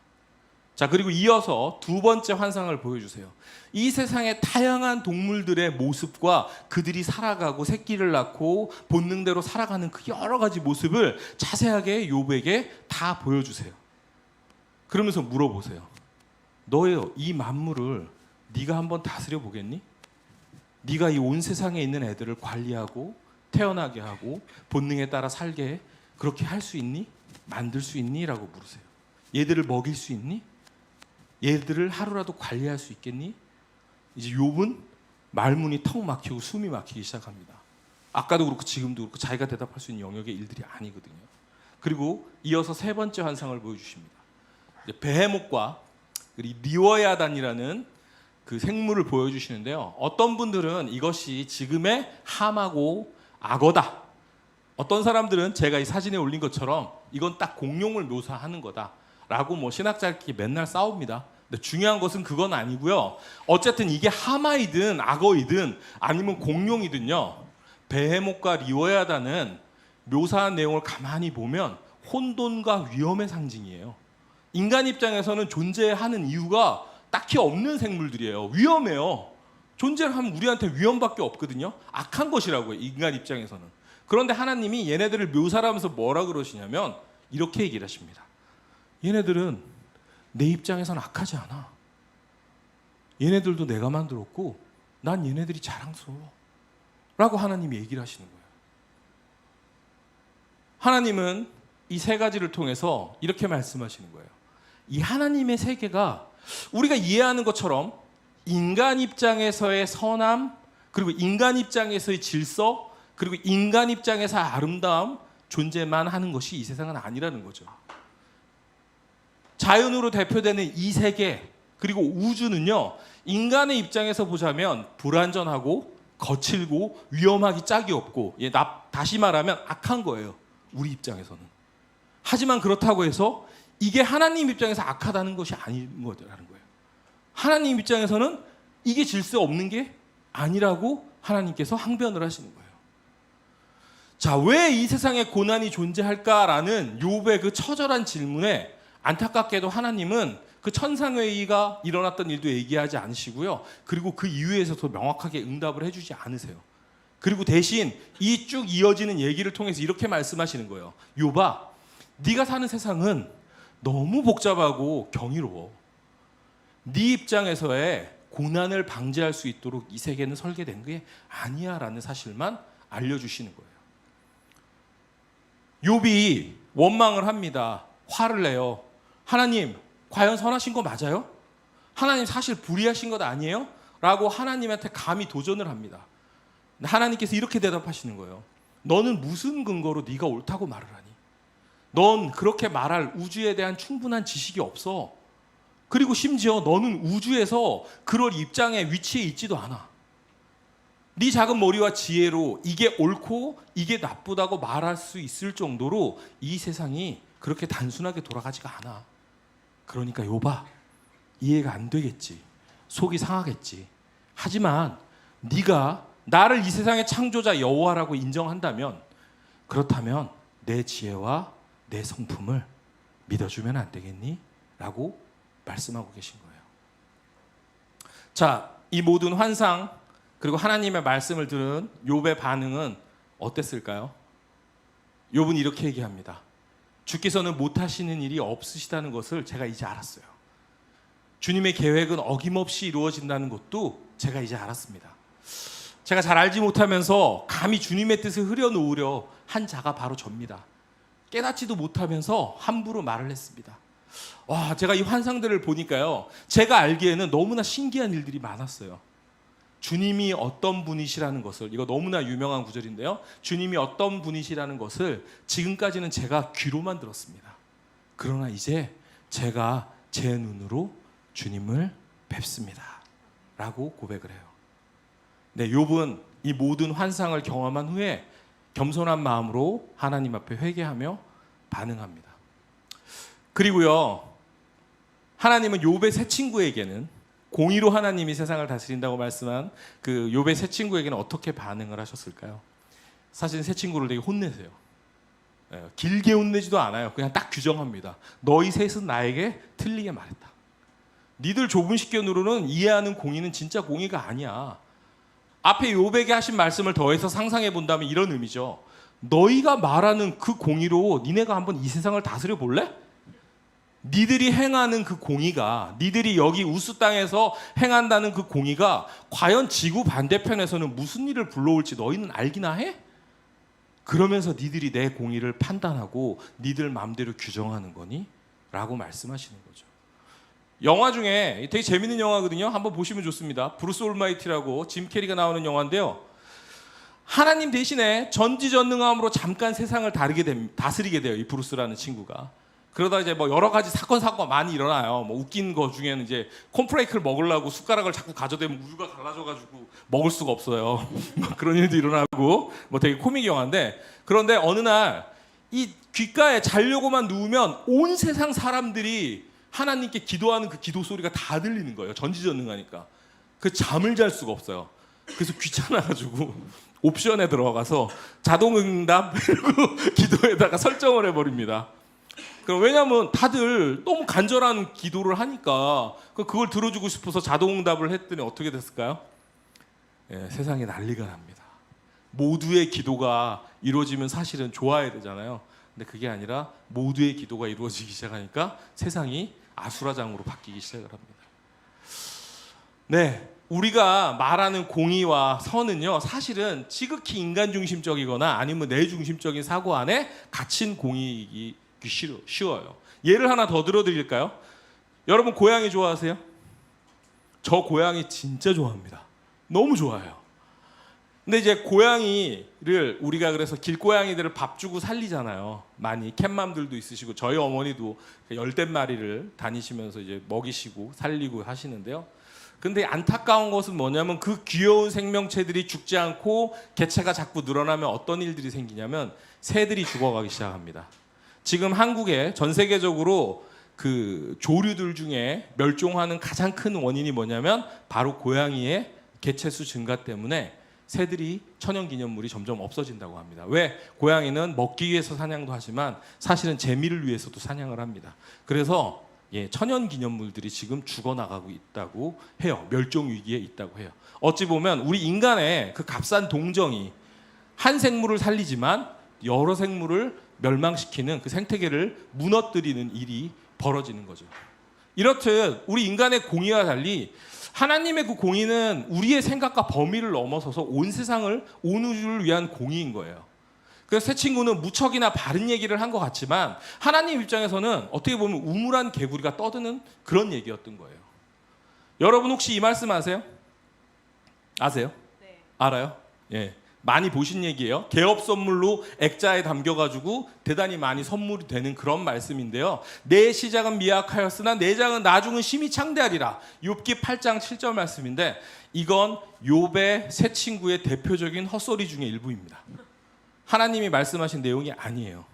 자, 그리고 이어서 두 번째 환상을 보여주세요. 이 세상의 다양한 동물들의 모습과 그들이 살아가고 새끼를 낳고 본능대로 살아가는 그 여러 가지 모습을 자세하게 욥에게 다 보여주세요. 그러면서 물어보세요. 너의 이 만물을 네가 한번 다스려 보겠니? 네가 이 온 세상에 있는 애들을 관리하고 태어나게 하고 본능에 따라 살게 그렇게 할 수 있니? 만들 수 있니? 라고 물으세요. 얘들을 먹일 수 있니? 얘들을 하루라도 관리할 수 있겠니? 이제 욥은 말문이 턱 막히고 숨이 막히기 시작합니다. 아까도 그렇고 지금도 그렇고 자기가 대답할 수 있는 영역의 일들이 아니거든요. 그리고 이어서 세 번째 환상을 보여주십니다. 베헤못과 리워야단이라는 그 생물을 보여주시는데요. 어떤 분들은 이것이 지금의 함하고 악어다. 어떤 사람들은 제가 이 사진에 올린 것처럼 이건 딱 공룡을 묘사하는 거다라고 뭐 신학자끼리 맨날 싸웁니다. 근데 중요한 것은 그건 아니고요. 어쨌든 이게 하마이든 악어이든 아니면 공룡이든요. 베헤못과 리워야단은 묘사한 내용을 가만히 보면 혼돈과 위험의 상징이에요. 인간 입장에서는 존재하는 이유가 딱히 없는 생물들이에요. 위험해요. 존재를 하면 우리한테 위험밖에 없거든요. 악한 것이라고요. 인간 입장에서는. 그런데 하나님이 얘네들을 묘사를 하면서 뭐라 그러시냐면 이렇게 얘기를 하십니다. 얘네들은 내 입장에서는 악하지 않아. 얘네들도 내가 만들었고 난 얘네들이 자랑스러워. 라고 하나님이 얘기를 하시는 거예요. 하나님은 이 세 가지를 통해서 이렇게 말씀하시는 거예요. 이 하나님의 세계가 우리가 이해하는 것처럼 인간 입장에서의 선함, 그리고 인간 입장에서의 질서, 그리고 인간 입장에서의 아름다움 존재만 하는 것이 이 세상은 아니라는 거죠. 자연으로 대표되는 이 세계 그리고 우주는요, 인간의 입장에서 보자면 불완전하고 거칠고 위험하기 짝이 없고, 다시 말하면 악한 거예요, 우리 입장에서는. 하지만 그렇다고 해서 이게 하나님 입장에서 악하다는 것이 아닌 거라는 거예요. 하나님 입장에서는 이게 질서 없는 게 아니라고 하나님께서 항변을 하시는 거예요. 자, 왜 이 세상에 고난이 존재할까라는 욥의 그 처절한 질문에 안타깝게도 하나님은 그 천상회의가 일어났던 일도 얘기하지 않으시고요. 그리고 그 이유에서도 명확하게 응답을 해주지 않으세요. 그리고 대신 이 쭉 이어지는 얘기를 통해서 이렇게 말씀하시는 거예요. 욥아, 네가 사는 세상은 너무 복잡하고 경이로워. 네 입장에서의 고난을 방지할 수 있도록 이 세계는 설계된 게 아니야 라는 사실만 알려주시는 거예요. 욥이 원망을 합니다. 화를 내요. 하나님, 과연 선하신 거 맞아요? 하나님 사실 불의하신 것 아니에요? 라고 하나님한테 감히 도전을 합니다. 하나님께서 이렇게 대답하시는 거예요. 너는 무슨 근거로 네가 옳다고 말을 하니? 넌 그렇게 말할 우주에 대한 충분한 지식이 없어. 그리고 심지어 너는 우주에서 그럴 입장에 위치해 있지도 않아. 네 작은 머리와 지혜로 이게 옳고 이게 나쁘다고 말할 수 있을 정도로 이 세상이 그렇게 단순하게 돌아가지가 않아. 그러니까 욥아, 이해가 안 되겠지. 속이 상하겠지. 하지만 네가 나를 이 세상의 창조자 여호와라고 인정한다면, 그렇다면 내 지혜와 내 성품을 믿어주면 안 되겠니? 라고 말씀하고 계신 거예요. 자, 이 모든 환상 그리고 하나님의 말씀을 들은 욥의 반응은 어땠을까요? 욥은 이렇게 얘기합니다. 주께서는 못하시는 일이 없으시다는 것을 제가 이제 알았어요. 주님의 계획은 어김없이 이루어진다는 것도 제가 이제 알았습니다. 제가 잘 알지 못하면서 감히 주님의 뜻을 흐려놓으려 한 자가 바로 접니다. 깨닫지도 못하면서 함부로 말을 했습니다. 와, 제가 이 환상들을 보니까요, 제가 알기에는 너무나 신기한 일들이 많았어요. 주님이 어떤 분이시라는 것을, 이거 너무나 유명한 구절인데요, 주님이 어떤 분이시라는 것을 지금까지는 제가 귀로만 들었습니다. 그러나 이제 제가 제 눈으로 주님을 뵙습니다 라고 고백을 해요. 네, 욥은 이 모든 환상을 경험한 후에 겸손한 마음으로 하나님 앞에 회개하며 반응합니다. 그리고요, 하나님은 욥의 세 친구에게는, 공의로 하나님이 세상을 다스린다고 말씀한 그 욥의 세 친구에게는 어떻게 반응을 하셨을까요? 사실 세 친구를 되게 혼내세요. 길게 혼내지도 않아요. 그냥 딱 규정합니다. 너희 셋은 나에게 틀리게 말했다. 니들 좁은 식견으로는 이해하는 공의는 진짜 공의가 아니야. 앞에 욥에게 하신 말씀을 더해서 상상해 본다면 이런 의미죠. 너희가 말하는 그 공의로 니네가 한번 이 세상을 다스려 볼래? 니들이 행하는 그 공의가, 니들이 여기 우스 땅에서 행한다는 그 공의가 과연 지구 반대편에서는 무슨 일을 불러올지 너희는 알기나 해? 그러면서 니들이 내 공의를 판단하고 니들 마음대로 규정하는 거니? 라고 말씀하시는 거죠. 영화 중에 되게 재밌는 영화거든요. 한번 보시면 좋습니다. 브루스 올마이티라고 짐 캐리가 나오는 영화인데요, 하나님 대신에 전지전능함으로 잠깐 세상을 다스리게 돼요, 이 브루스라는 친구가. 그러다 이제 뭐 여러 가지 사건 많이 일어나요. 뭐 웃긴 거 중에는 이제 콘프레이크를 먹으려고 숟가락을 자꾸 가져대면 우유가 갈라져가지고 먹을 수가 없어요. 그런 일도 일어나고, 뭐 되게 코믹 영화인데, 그런데 어느 날 이 귓가에 자려고만 누우면 온 세상 사람들이 하나님께 기도하는 그 기도 소리가 다 들리는 거예요. 전지전능하니까. 그 잠을 잘 수가 없어요. 그래서 귀찮아가지고 옵션에 들어가서 자동응답 그리고 기도에다가 설정을 해버립니다. 왜냐하면 다들 너무 간절한 기도를 하니까 그걸 들어주고 싶어서 자동응답을 했더니 어떻게 됐을까요? 세상에 난리가 납니다. 모두의 기도가 이루어지면 사실은 좋아야 되잖아요. 근데 그게 아니라 모두의 기도가 이루어지기 시작하니까 세상이 아수라장으로 바뀌기 시작을 합니다. 네, 우리가 말하는 공의와 선은요, 사실은 지극히 인간 중심적이거나 아니면 내 중심적인 사고 안에 갇힌 공의이기 쉬워요. 예를 하나 더 들어드릴까요? 여러분 고양이 좋아하세요? 저 고양이 진짜 좋아합니다. 너무 좋아해요. 근데 이제 고양이를 우리가 그래서 길고양이들을 밥 주고 살리잖아요. 많이 캣맘들도 있으시고 저희 어머니도 열댓 마리를 다니시면서 이제 먹이시고 살리고 하시는데요. 근데 안타까운 것은 뭐냐면 그 귀여운 생명체들이 죽지 않고 개체가 자꾸 늘어나면 어떤 일들이 생기냐면 새들이 죽어가기 시작합니다. 지금 한국에 전 세계적으로 그 조류들 중에 멸종하는 가장 큰 원인이 뭐냐면 바로 고양이의 개체수 증가 때문에 새들이 천연기념물이 점점 없어진다고 합니다. 왜? 고양이는 먹기 위해서 사냥도 하지만 사실은 재미를 위해서도 사냥을 합니다. 그래서 천연기념물들이 지금 죽어나가고 있다고 해요. 멸종 위기에 있다고 해요. 어찌 보면 우리 인간의 그 값싼 동정이 한 생물을 살리지만 여러 생물을 멸망시키는 그 생태계를 무너뜨리는 일이 벌어지는 거죠. 이렇듯 우리 인간의 공의와 달리 하나님의 그 공의는 우리의 생각과 범위를 넘어서서 온 세상을, 온 우주를 위한 공의인 거예요. 그래서 새 친구는 무척이나 바른 얘기를 한 것 같지만 하나님 입장에서는 어떻게 보면 우물한 개구리가 떠드는 그런 얘기였던 거예요. 여러분 혹시 이 말씀 아세요? 아세요?
네.
알아요? 예. 많이 보신 얘기예요. 개업 선물로 액자에 담겨가지고 대단히 많이 선물이 되는 그런 말씀인데요. 내 시작은 미약하였으나 내 장은 나중은 심히 창대하리라. 욥기 8장 7절 말씀인데 이건 욥의 새 친구의 대표적인 헛소리 중의 일부입니다. 하나님이 말씀하신 내용이 아니에요.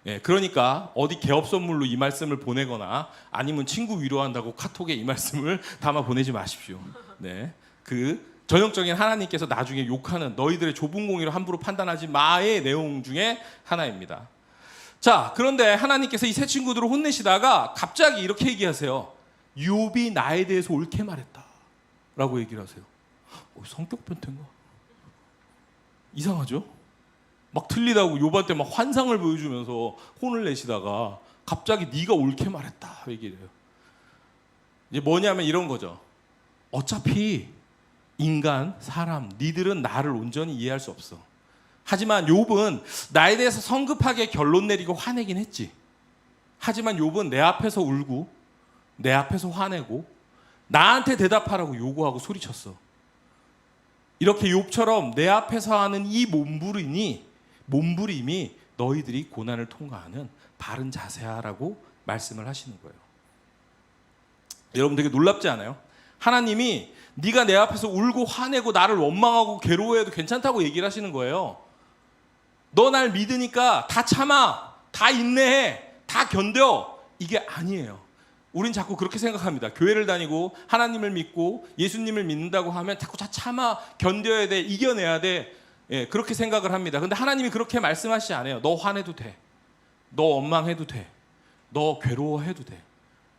예, 그러니까 어디 개업 선물로 이 말씀을 보내거나 아니면 친구 위로한다고 카톡에 이 말씀을 담아 보내지 마십시오. 네, 그 전형적인 하나님께서 나중에 욕하는 너희들의 좁은 공의로 함부로 판단하지 마의 내용 중에 하나입니다. 자, 그런데 하나님께서 이 새 친구들을 혼내시다가 갑자기 이렇게 얘기하세요. 욥이 나에 대해서 옳게 말했다 라고 얘기를 하세요. 성격 변태인가? 이상하죠? 막 틀리다고 욥한테 막 환상을 보여주면서 혼을 내시다가 갑자기 네가 옳게 말했다 얘기를 해요. 이제 뭐냐면 이런 거죠. 어차피 인간, 사람, 니들은 나를 온전히 이해할 수 없어. 하지만 욥은 나에 대해서 성급하게 결론 내리고 화내긴 했지. 하지만 욥은 내 앞에서 울고 내 앞에서 화내고 나한테 대답하라고 요구하고 소리쳤어. 이렇게 욥처럼 내 앞에서 하는 이 몸부림이 너희들이 고난을 통과하는 바른 자세야라고 말씀을 하시는 거예요. 여러분 되게 놀랍지 않아요? 하나님이 네가 내 앞에서 울고 화내고 나를 원망하고 괴로워해도 괜찮다고 얘기를 하시는 거예요. 너 날 믿으니까 다 참아, 다 인내해, 다 견뎌. 이게 아니에요. 우린 자꾸 그렇게 생각합니다. 교회를 다니고 하나님을 믿고 예수님을 믿는다고 하면 자꾸 다 참아, 견뎌야 돼, 이겨내야 돼. 예, 그렇게 생각을 합니다. 근데 하나님이 그렇게 말씀하시지 않아요. 너 화내도 돼. 너 원망해도 돼. 너 괴로워해도 돼.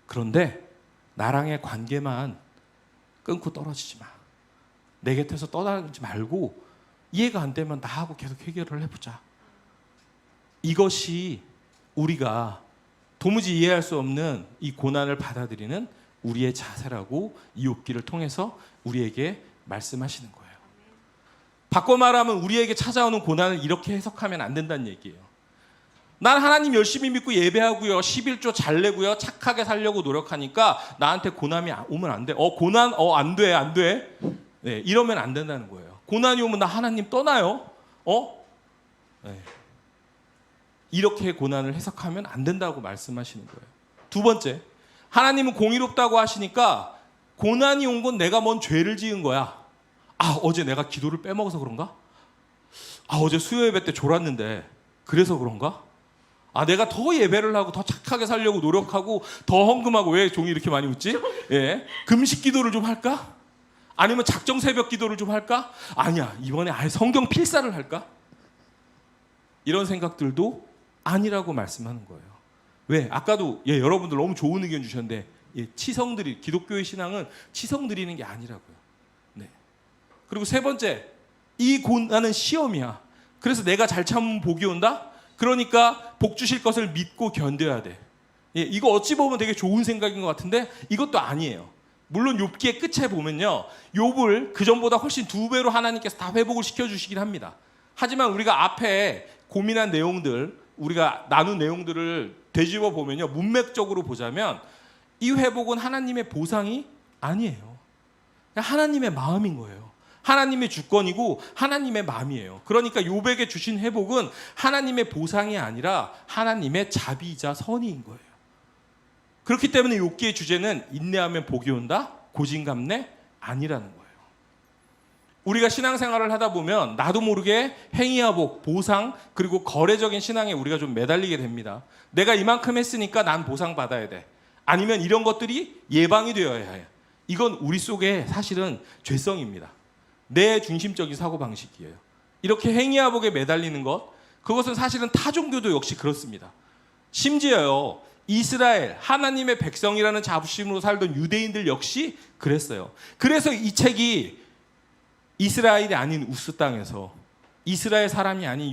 그런데 나랑의 관계만 끊고 떨어지지 마. 내 곁에서 떠나지 말고 이해가 안 되면 나하고 계속 해결을 해보자. 이것이 우리가 도무지 이해할 수 없는 이 고난을 받아들이는 우리의 자세라고 이 욥기를 통해서 우리에게 말씀하시는 거예요. 바꿔 말하면 우리에게 찾아오는 고난을 이렇게 해석하면 안 된다는 얘기예요. 난 하나님 열심히 믿고 예배하고요, 11조 잘 내고요, 착하게 살려고 노력하니까 나한테 고난이 오면 안 돼. 고난 안 돼. 네, 이러면 안 된다는 거예요. 고난이 오면 나 하나님 떠나요. 네. 이렇게 고난을 해석하면 안 된다고 말씀하시는 거예요. 두 번째, 하나님은 공의롭다고 하시니까 고난이 온 건 내가 뭔 죄를 지은 거야. 어제 내가 기도를 빼먹어서 그런가? 어제 수요 예배 때 졸았는데 그래서 그런가? 내가 더 예배를 하고 더 착하게 살려고 노력하고 더 헌금하고, 왜 종이 이렇게 많이 웃지? 예. 금식 기도를 좀 할까? 아니면 작정 새벽 기도를 좀 할까? 아니야, 이번에 아예 성경 필사를 할까? 이런 생각들도 아니라고 말씀하는 거예요. 왜? 아까도 여러분들 너무 좋은 의견 주셨는데 치성들이, 기독교의 신앙은 치성 드리는 게 아니라고요. 네. 그리고 세 번째, 이 고난은 시험이야. 그래서 내가 잘 참으면 복이 온다? 그러니까 복 주실 것을 믿고 견뎌야 돼. 이거 어찌 보면 되게 좋은 생각인 것 같은데 이것도 아니에요. 물론 욥기의 끝에 보면요, 욥을 그전보다 훨씬 2배로 하나님께서 다 회복을 시켜주시긴 합니다. 하지만 우리가 앞에 고민한 내용들, 우리가 나눈 내용들을 되짚어 보면요, 문맥적으로 보자면 이 회복은 하나님의 보상이 아니에요. 그냥 하나님의 마음인 거예요. 하나님의 주권이고 하나님의 마음이에요. 그러니까 욥에게 주신 회복은 하나님의 보상이 아니라 하나님의 자비이자 선의인 거예요. 그렇기 때문에 욥기의 주제는 인내하면 복이 온다, 고진감래 아니라는 거예요. 우리가 신앙생활을 하다 보면 나도 모르게 행위화복, 보상, 그리고 거래적인 신앙에 우리가 좀 매달리게 됩니다. 내가 이만큼 했으니까 난 보상받아야 돼. 아니면 이런 것들이 예방이 되어야 해. 이건 우리 속에 사실은 죄성입니다. 내 중심적인 사고방식이에요. 이렇게 행위화복에 매달리는 것, 그것은 사실은 타 종교도 역시 그렇습니다. 심지어요, 이스라엘, 하나님의 백성이라는 자부심으로 살던 유대인들 역시 그랬어요. 그래서 이 책이 이스라엘이 아닌 우스 땅에서 이스라엘 사람이 아닌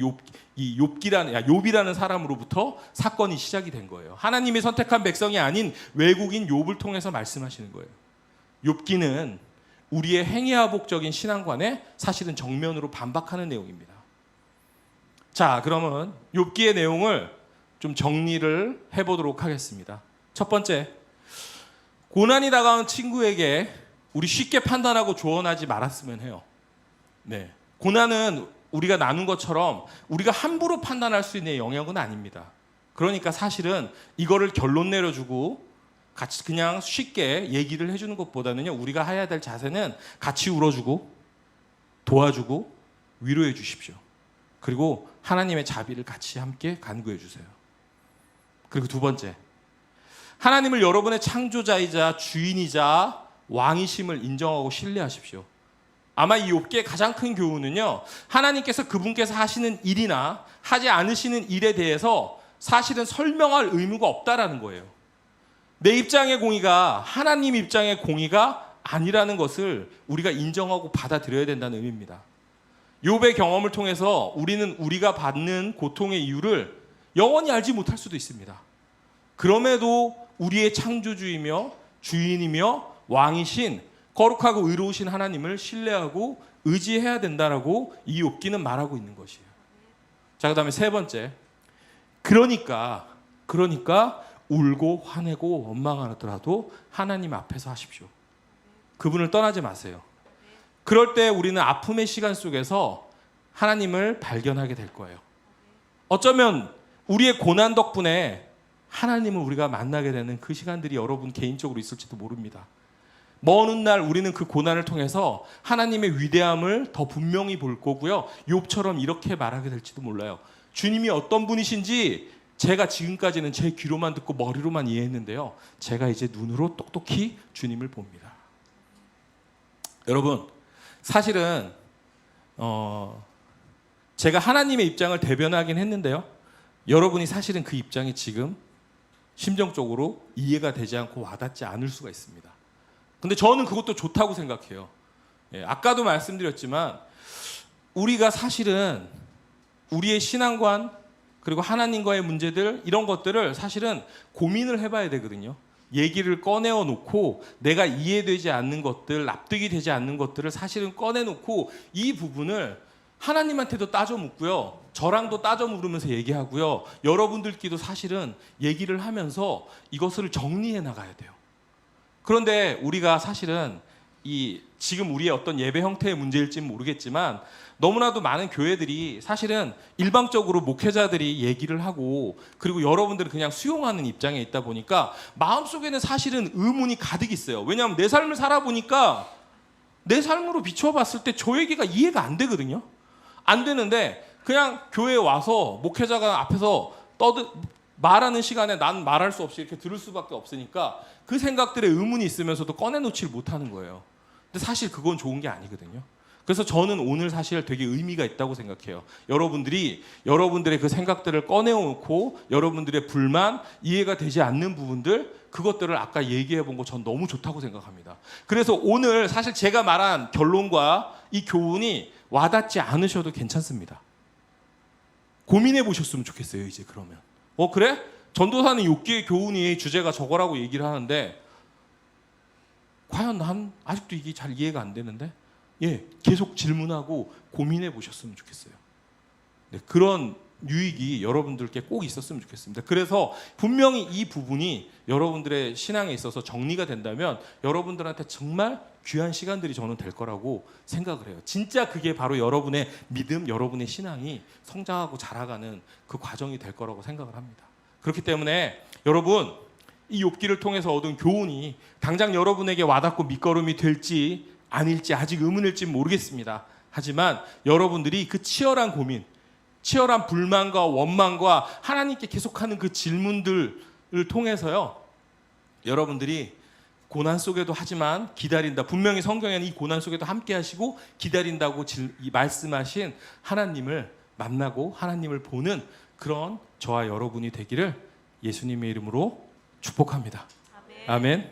욥이라는 사람으로부터 사건이 시작이 된 거예요. 하나님이 선택한 백성이 아닌 외국인 욥을 통해서 말씀하시는 거예요. 욥기는 우리의 행위화복적인 신앙관에 사실은 정면으로 반박하는 내용입니다. 자, 그러면 욥기의 내용을 좀 정리를 해보도록 하겠습니다. 첫 번째, 고난이 다가온 친구에게 우리 쉽게 판단하고 조언하지 말았으면 해요. 네, 고난은 우리가 나눈 것처럼 우리가 함부로 판단할 수 있는 영역은 아닙니다. 그러니까 사실은 이거를 결론 내려주고 같이 그냥 쉽게 얘기를 해주는 것보다는요, 우리가 해야 될 자세는 같이 울어주고 도와주고 위로해 주십시오. 그리고 하나님의 자비를 같이 함께 간구해 주세요. 그리고 두 번째, 하나님을 여러분의 창조자이자 주인이자 왕이심을 인정하고 신뢰하십시오. 아마 이 욥기의 가장 큰 교훈은요, 하나님께서 그분께서 하시는 일이나 하지 않으시는 일에 대해서 사실은 설명할 의무가 없다라는 거예요. 내 입장의 공의가 하나님 입장의 공의가 아니라는 것을 우리가 인정하고 받아들여야 된다는 의미입니다. 욥의 경험을 통해서 우리는 우리가 받는 고통의 이유를 영원히 알지 못할 수도 있습니다. 그럼에도 우리의 창조주이며 주인이며 왕이신 거룩하고 의로우신 하나님을 신뢰하고 의지해야 된다라고 이 욥기는 말하고 있는 것이에요. 자, 그다음에 세 번째, 그러니까 울고 화내고 원망하더라도 하나님 앞에서 하십시오. 그분을 떠나지 마세요. 그럴 때 우리는 아픔의 시간 속에서 하나님을 발견하게 될 거예요. 어쩌면 우리의 고난 덕분에 하나님을 우리가 만나게 되는 그 시간들이 여러분 개인적으로 있을지도 모릅니다. 먼 훗날 우리는 그 고난을 통해서 하나님의 위대함을 더 분명히 볼 거고요, 욥처럼 이렇게 말하게 될지도 몰라요. 주님이 어떤 분이신지 제가 지금까지는 제 귀로만 듣고 머리로만 이해했는데요, 제가 이제 눈으로 똑똑히 주님을 봅니다. 여러분, 사실은 제가 하나님의 입장을 대변하긴 했는데요, 여러분이 사실은 그 입장이 지금 심정적으로 이해가 되지 않고 와닿지 않을 수가 있습니다. 근데 저는 그것도 좋다고 생각해요. 예, 아까도 말씀드렸지만 우리가 사실은 우리의 신앙관 그리고 하나님과의 문제들, 이런 것들을 사실은 고민을 해봐야 되거든요. 얘기를 꺼내어 놓고 내가 이해되지 않는 것들, 납득이 되지 않는 것들을 사실은 꺼내놓고 이 부분을 하나님한테도 따져 묻고요, 저랑도 따져 물으면서 얘기하고요, 여러분들끼리도 사실은 얘기를 하면서 이것을 정리해 나가야 돼요. 그런데 우리가 사실은 지금 우리의 어떤 예배 형태의 문제일지는 모르겠지만 너무나도 많은 교회들이 사실은 일방적으로 목회자들이 얘기를 하고 그리고 여러분들은 그냥 수용하는 입장에 있다 보니까 마음속에는 사실은 의문이 가득 있어요. 왜냐하면 내 삶을 살아보니까 내 삶으로 비춰봤을 때 저 얘기가 이해가 안 되거든요. 안 되는데 그냥 교회에 와서 목회자가 앞에서 말하는 시간에 난 말할 수 없이 이렇게 들을 수밖에 없으니까 그 생각들의 의문이 있으면서도 꺼내놓지를 못하는 거예요. 근데 사실 그건 좋은 게 아니거든요. 그래서 저는 오늘 사실 되게 의미가 있다고 생각해요. 여러분들이 여러분들의 그 생각들을 꺼내놓고 여러분들의 불만, 이해가 되지 않는 부분들, 그것들을 아까 얘기해 본 거 전 너무 좋다고 생각합니다. 그래서 오늘 사실 제가 말한 결론과 이 교훈이 와닿지 않으셔도 괜찮습니다. 고민해 보셨으면 좋겠어요. 이제 그러면 그래? 전도사는 욥기의 교훈이 주제가 저거라고 얘기를 하는데 과연 난 아직도 이게 잘 이해가 안 되는데, 계속 질문하고 고민해 보셨으면 좋겠어요. 네, 그런 유익이 여러분들께 꼭 있었으면 좋겠습니다. 그래서 분명히 이 부분이 여러분들의 신앙에 있어서 정리가 된다면 여러분들한테 정말 귀한 시간들이 저는 될 거라고 생각을 해요. 진짜 그게 바로 여러분의 믿음, 여러분의 신앙이 성장하고 자라가는 그 과정이 될 거라고 생각을 합니다. 그렇기 때문에 여러분, 이 욥기를 통해서 얻은 교훈이 당장 여러분에게 와닿고 밑거름이 될지 아닐지 아직 의문일지 모르겠습니다. 하지만 여러분들이 그 치열한 고민, 치열한 불만과 원망과 하나님께 계속하는 그 질문들을 통해서요, 여러분들이 고난 속에도 하지만 기다린다. 분명히 성경에는 이 고난 속에도 함께 하시고 기다린다고 말씀하신 하나님을 만나고 하나님을 보는 그런 저와 여러분이 되기를 예수님의 이름으로 축복합니다. 아멘.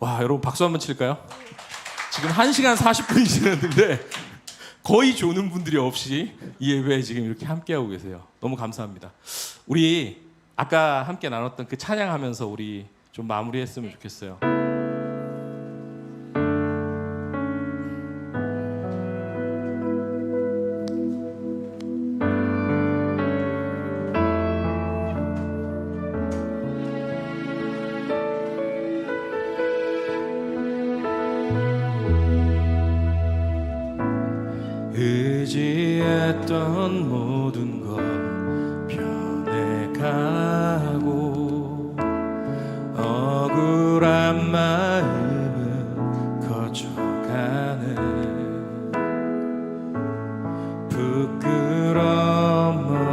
와, 여러분 박수 한번 칠까요? 지금 1시간 40분이 지났는데 거의 조는 분들이 없이 이 예배에 지금 이렇게 함께하고 계세요. 너무 감사합니다. 우리 아까 함께 나눴던 그 찬양하면서 우리 좀 마무리했으면 좋겠어요. 의지했던 모든 것 변해가고 억울한 마음은 거쳐가네. 부끄럼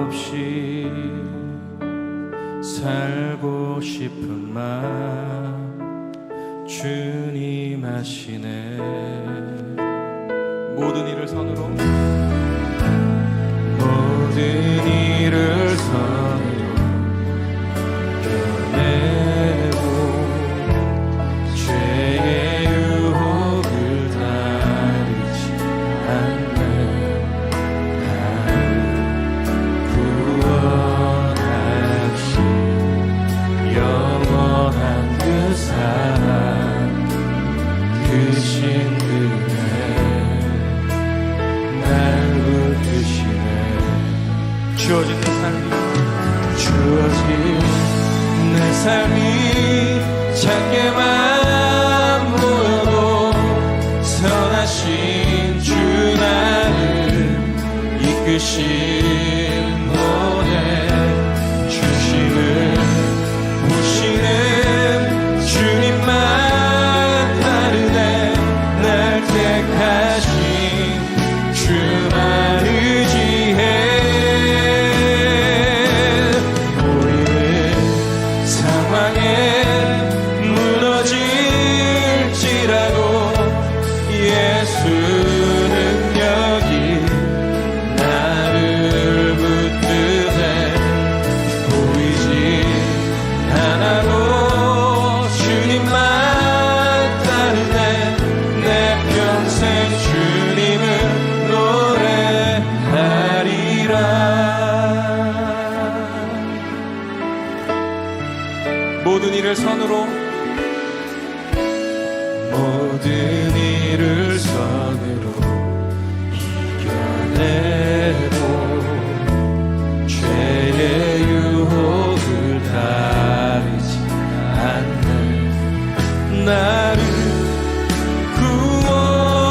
없이 살고 싶은 마음 주님 아시네. 모든 일을 선으로 모든 일을 선으로 변해고 죄의 유혹을 따르지 않는 나를 구원하신 영원한 그 사랑 그 신금에 주어진 내 삶이 작게만 보여도 선하신 주 나를 이끄신 보내 주시는 보시는 주님만 따르네. 날 택하신 주만 의지해. 모든 일을 선으로 모든 일을 선으로 이겨내고 죄의 유혹을 따르지 않는 나를 구원하신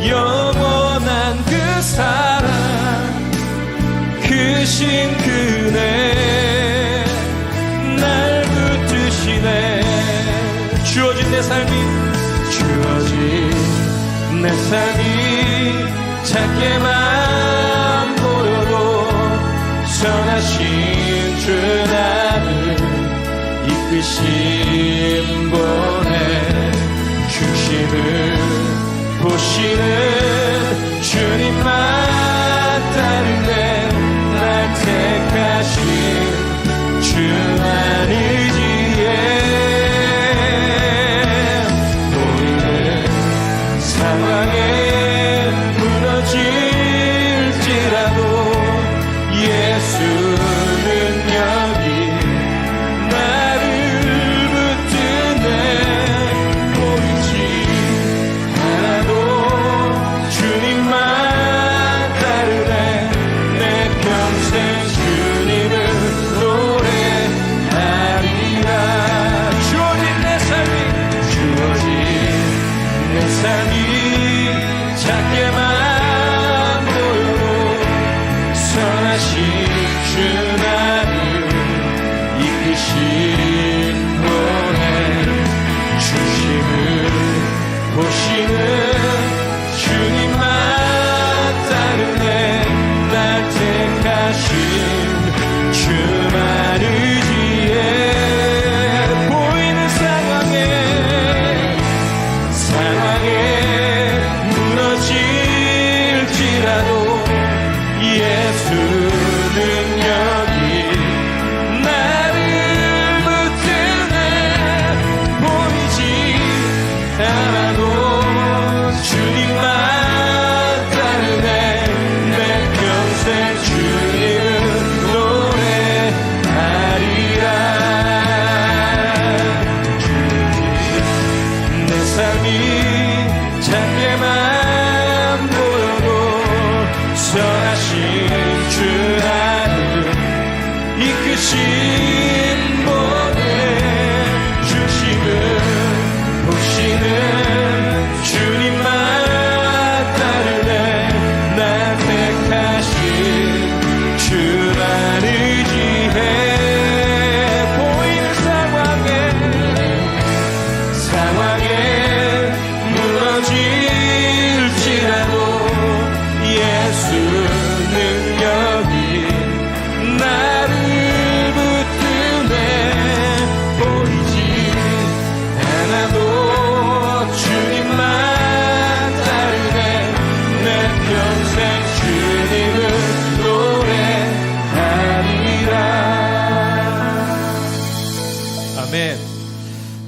영원한 그 사랑 그 신그네 주어진 내 삶이 작게만 보여도 선하신 주 나를 이끄신 보내 주심을 보시는 주님만 따르네. 날 택하신 주만 의지해. 상황에 무너질지라도 예수는 여기 나를 붙드네. 보이지 않아도 삶이 작게만 보여도 선하신 주 나를 이끄신 노래 중심을 보시는 주님만 따르네 날 택하신 주만 의지해 보이는 상황에 무너질지라도 예수는 여기 나를 붙드네 보이지 않아도 주님만 따르네 내 평생 주님을 노래하리라 내 삶이 작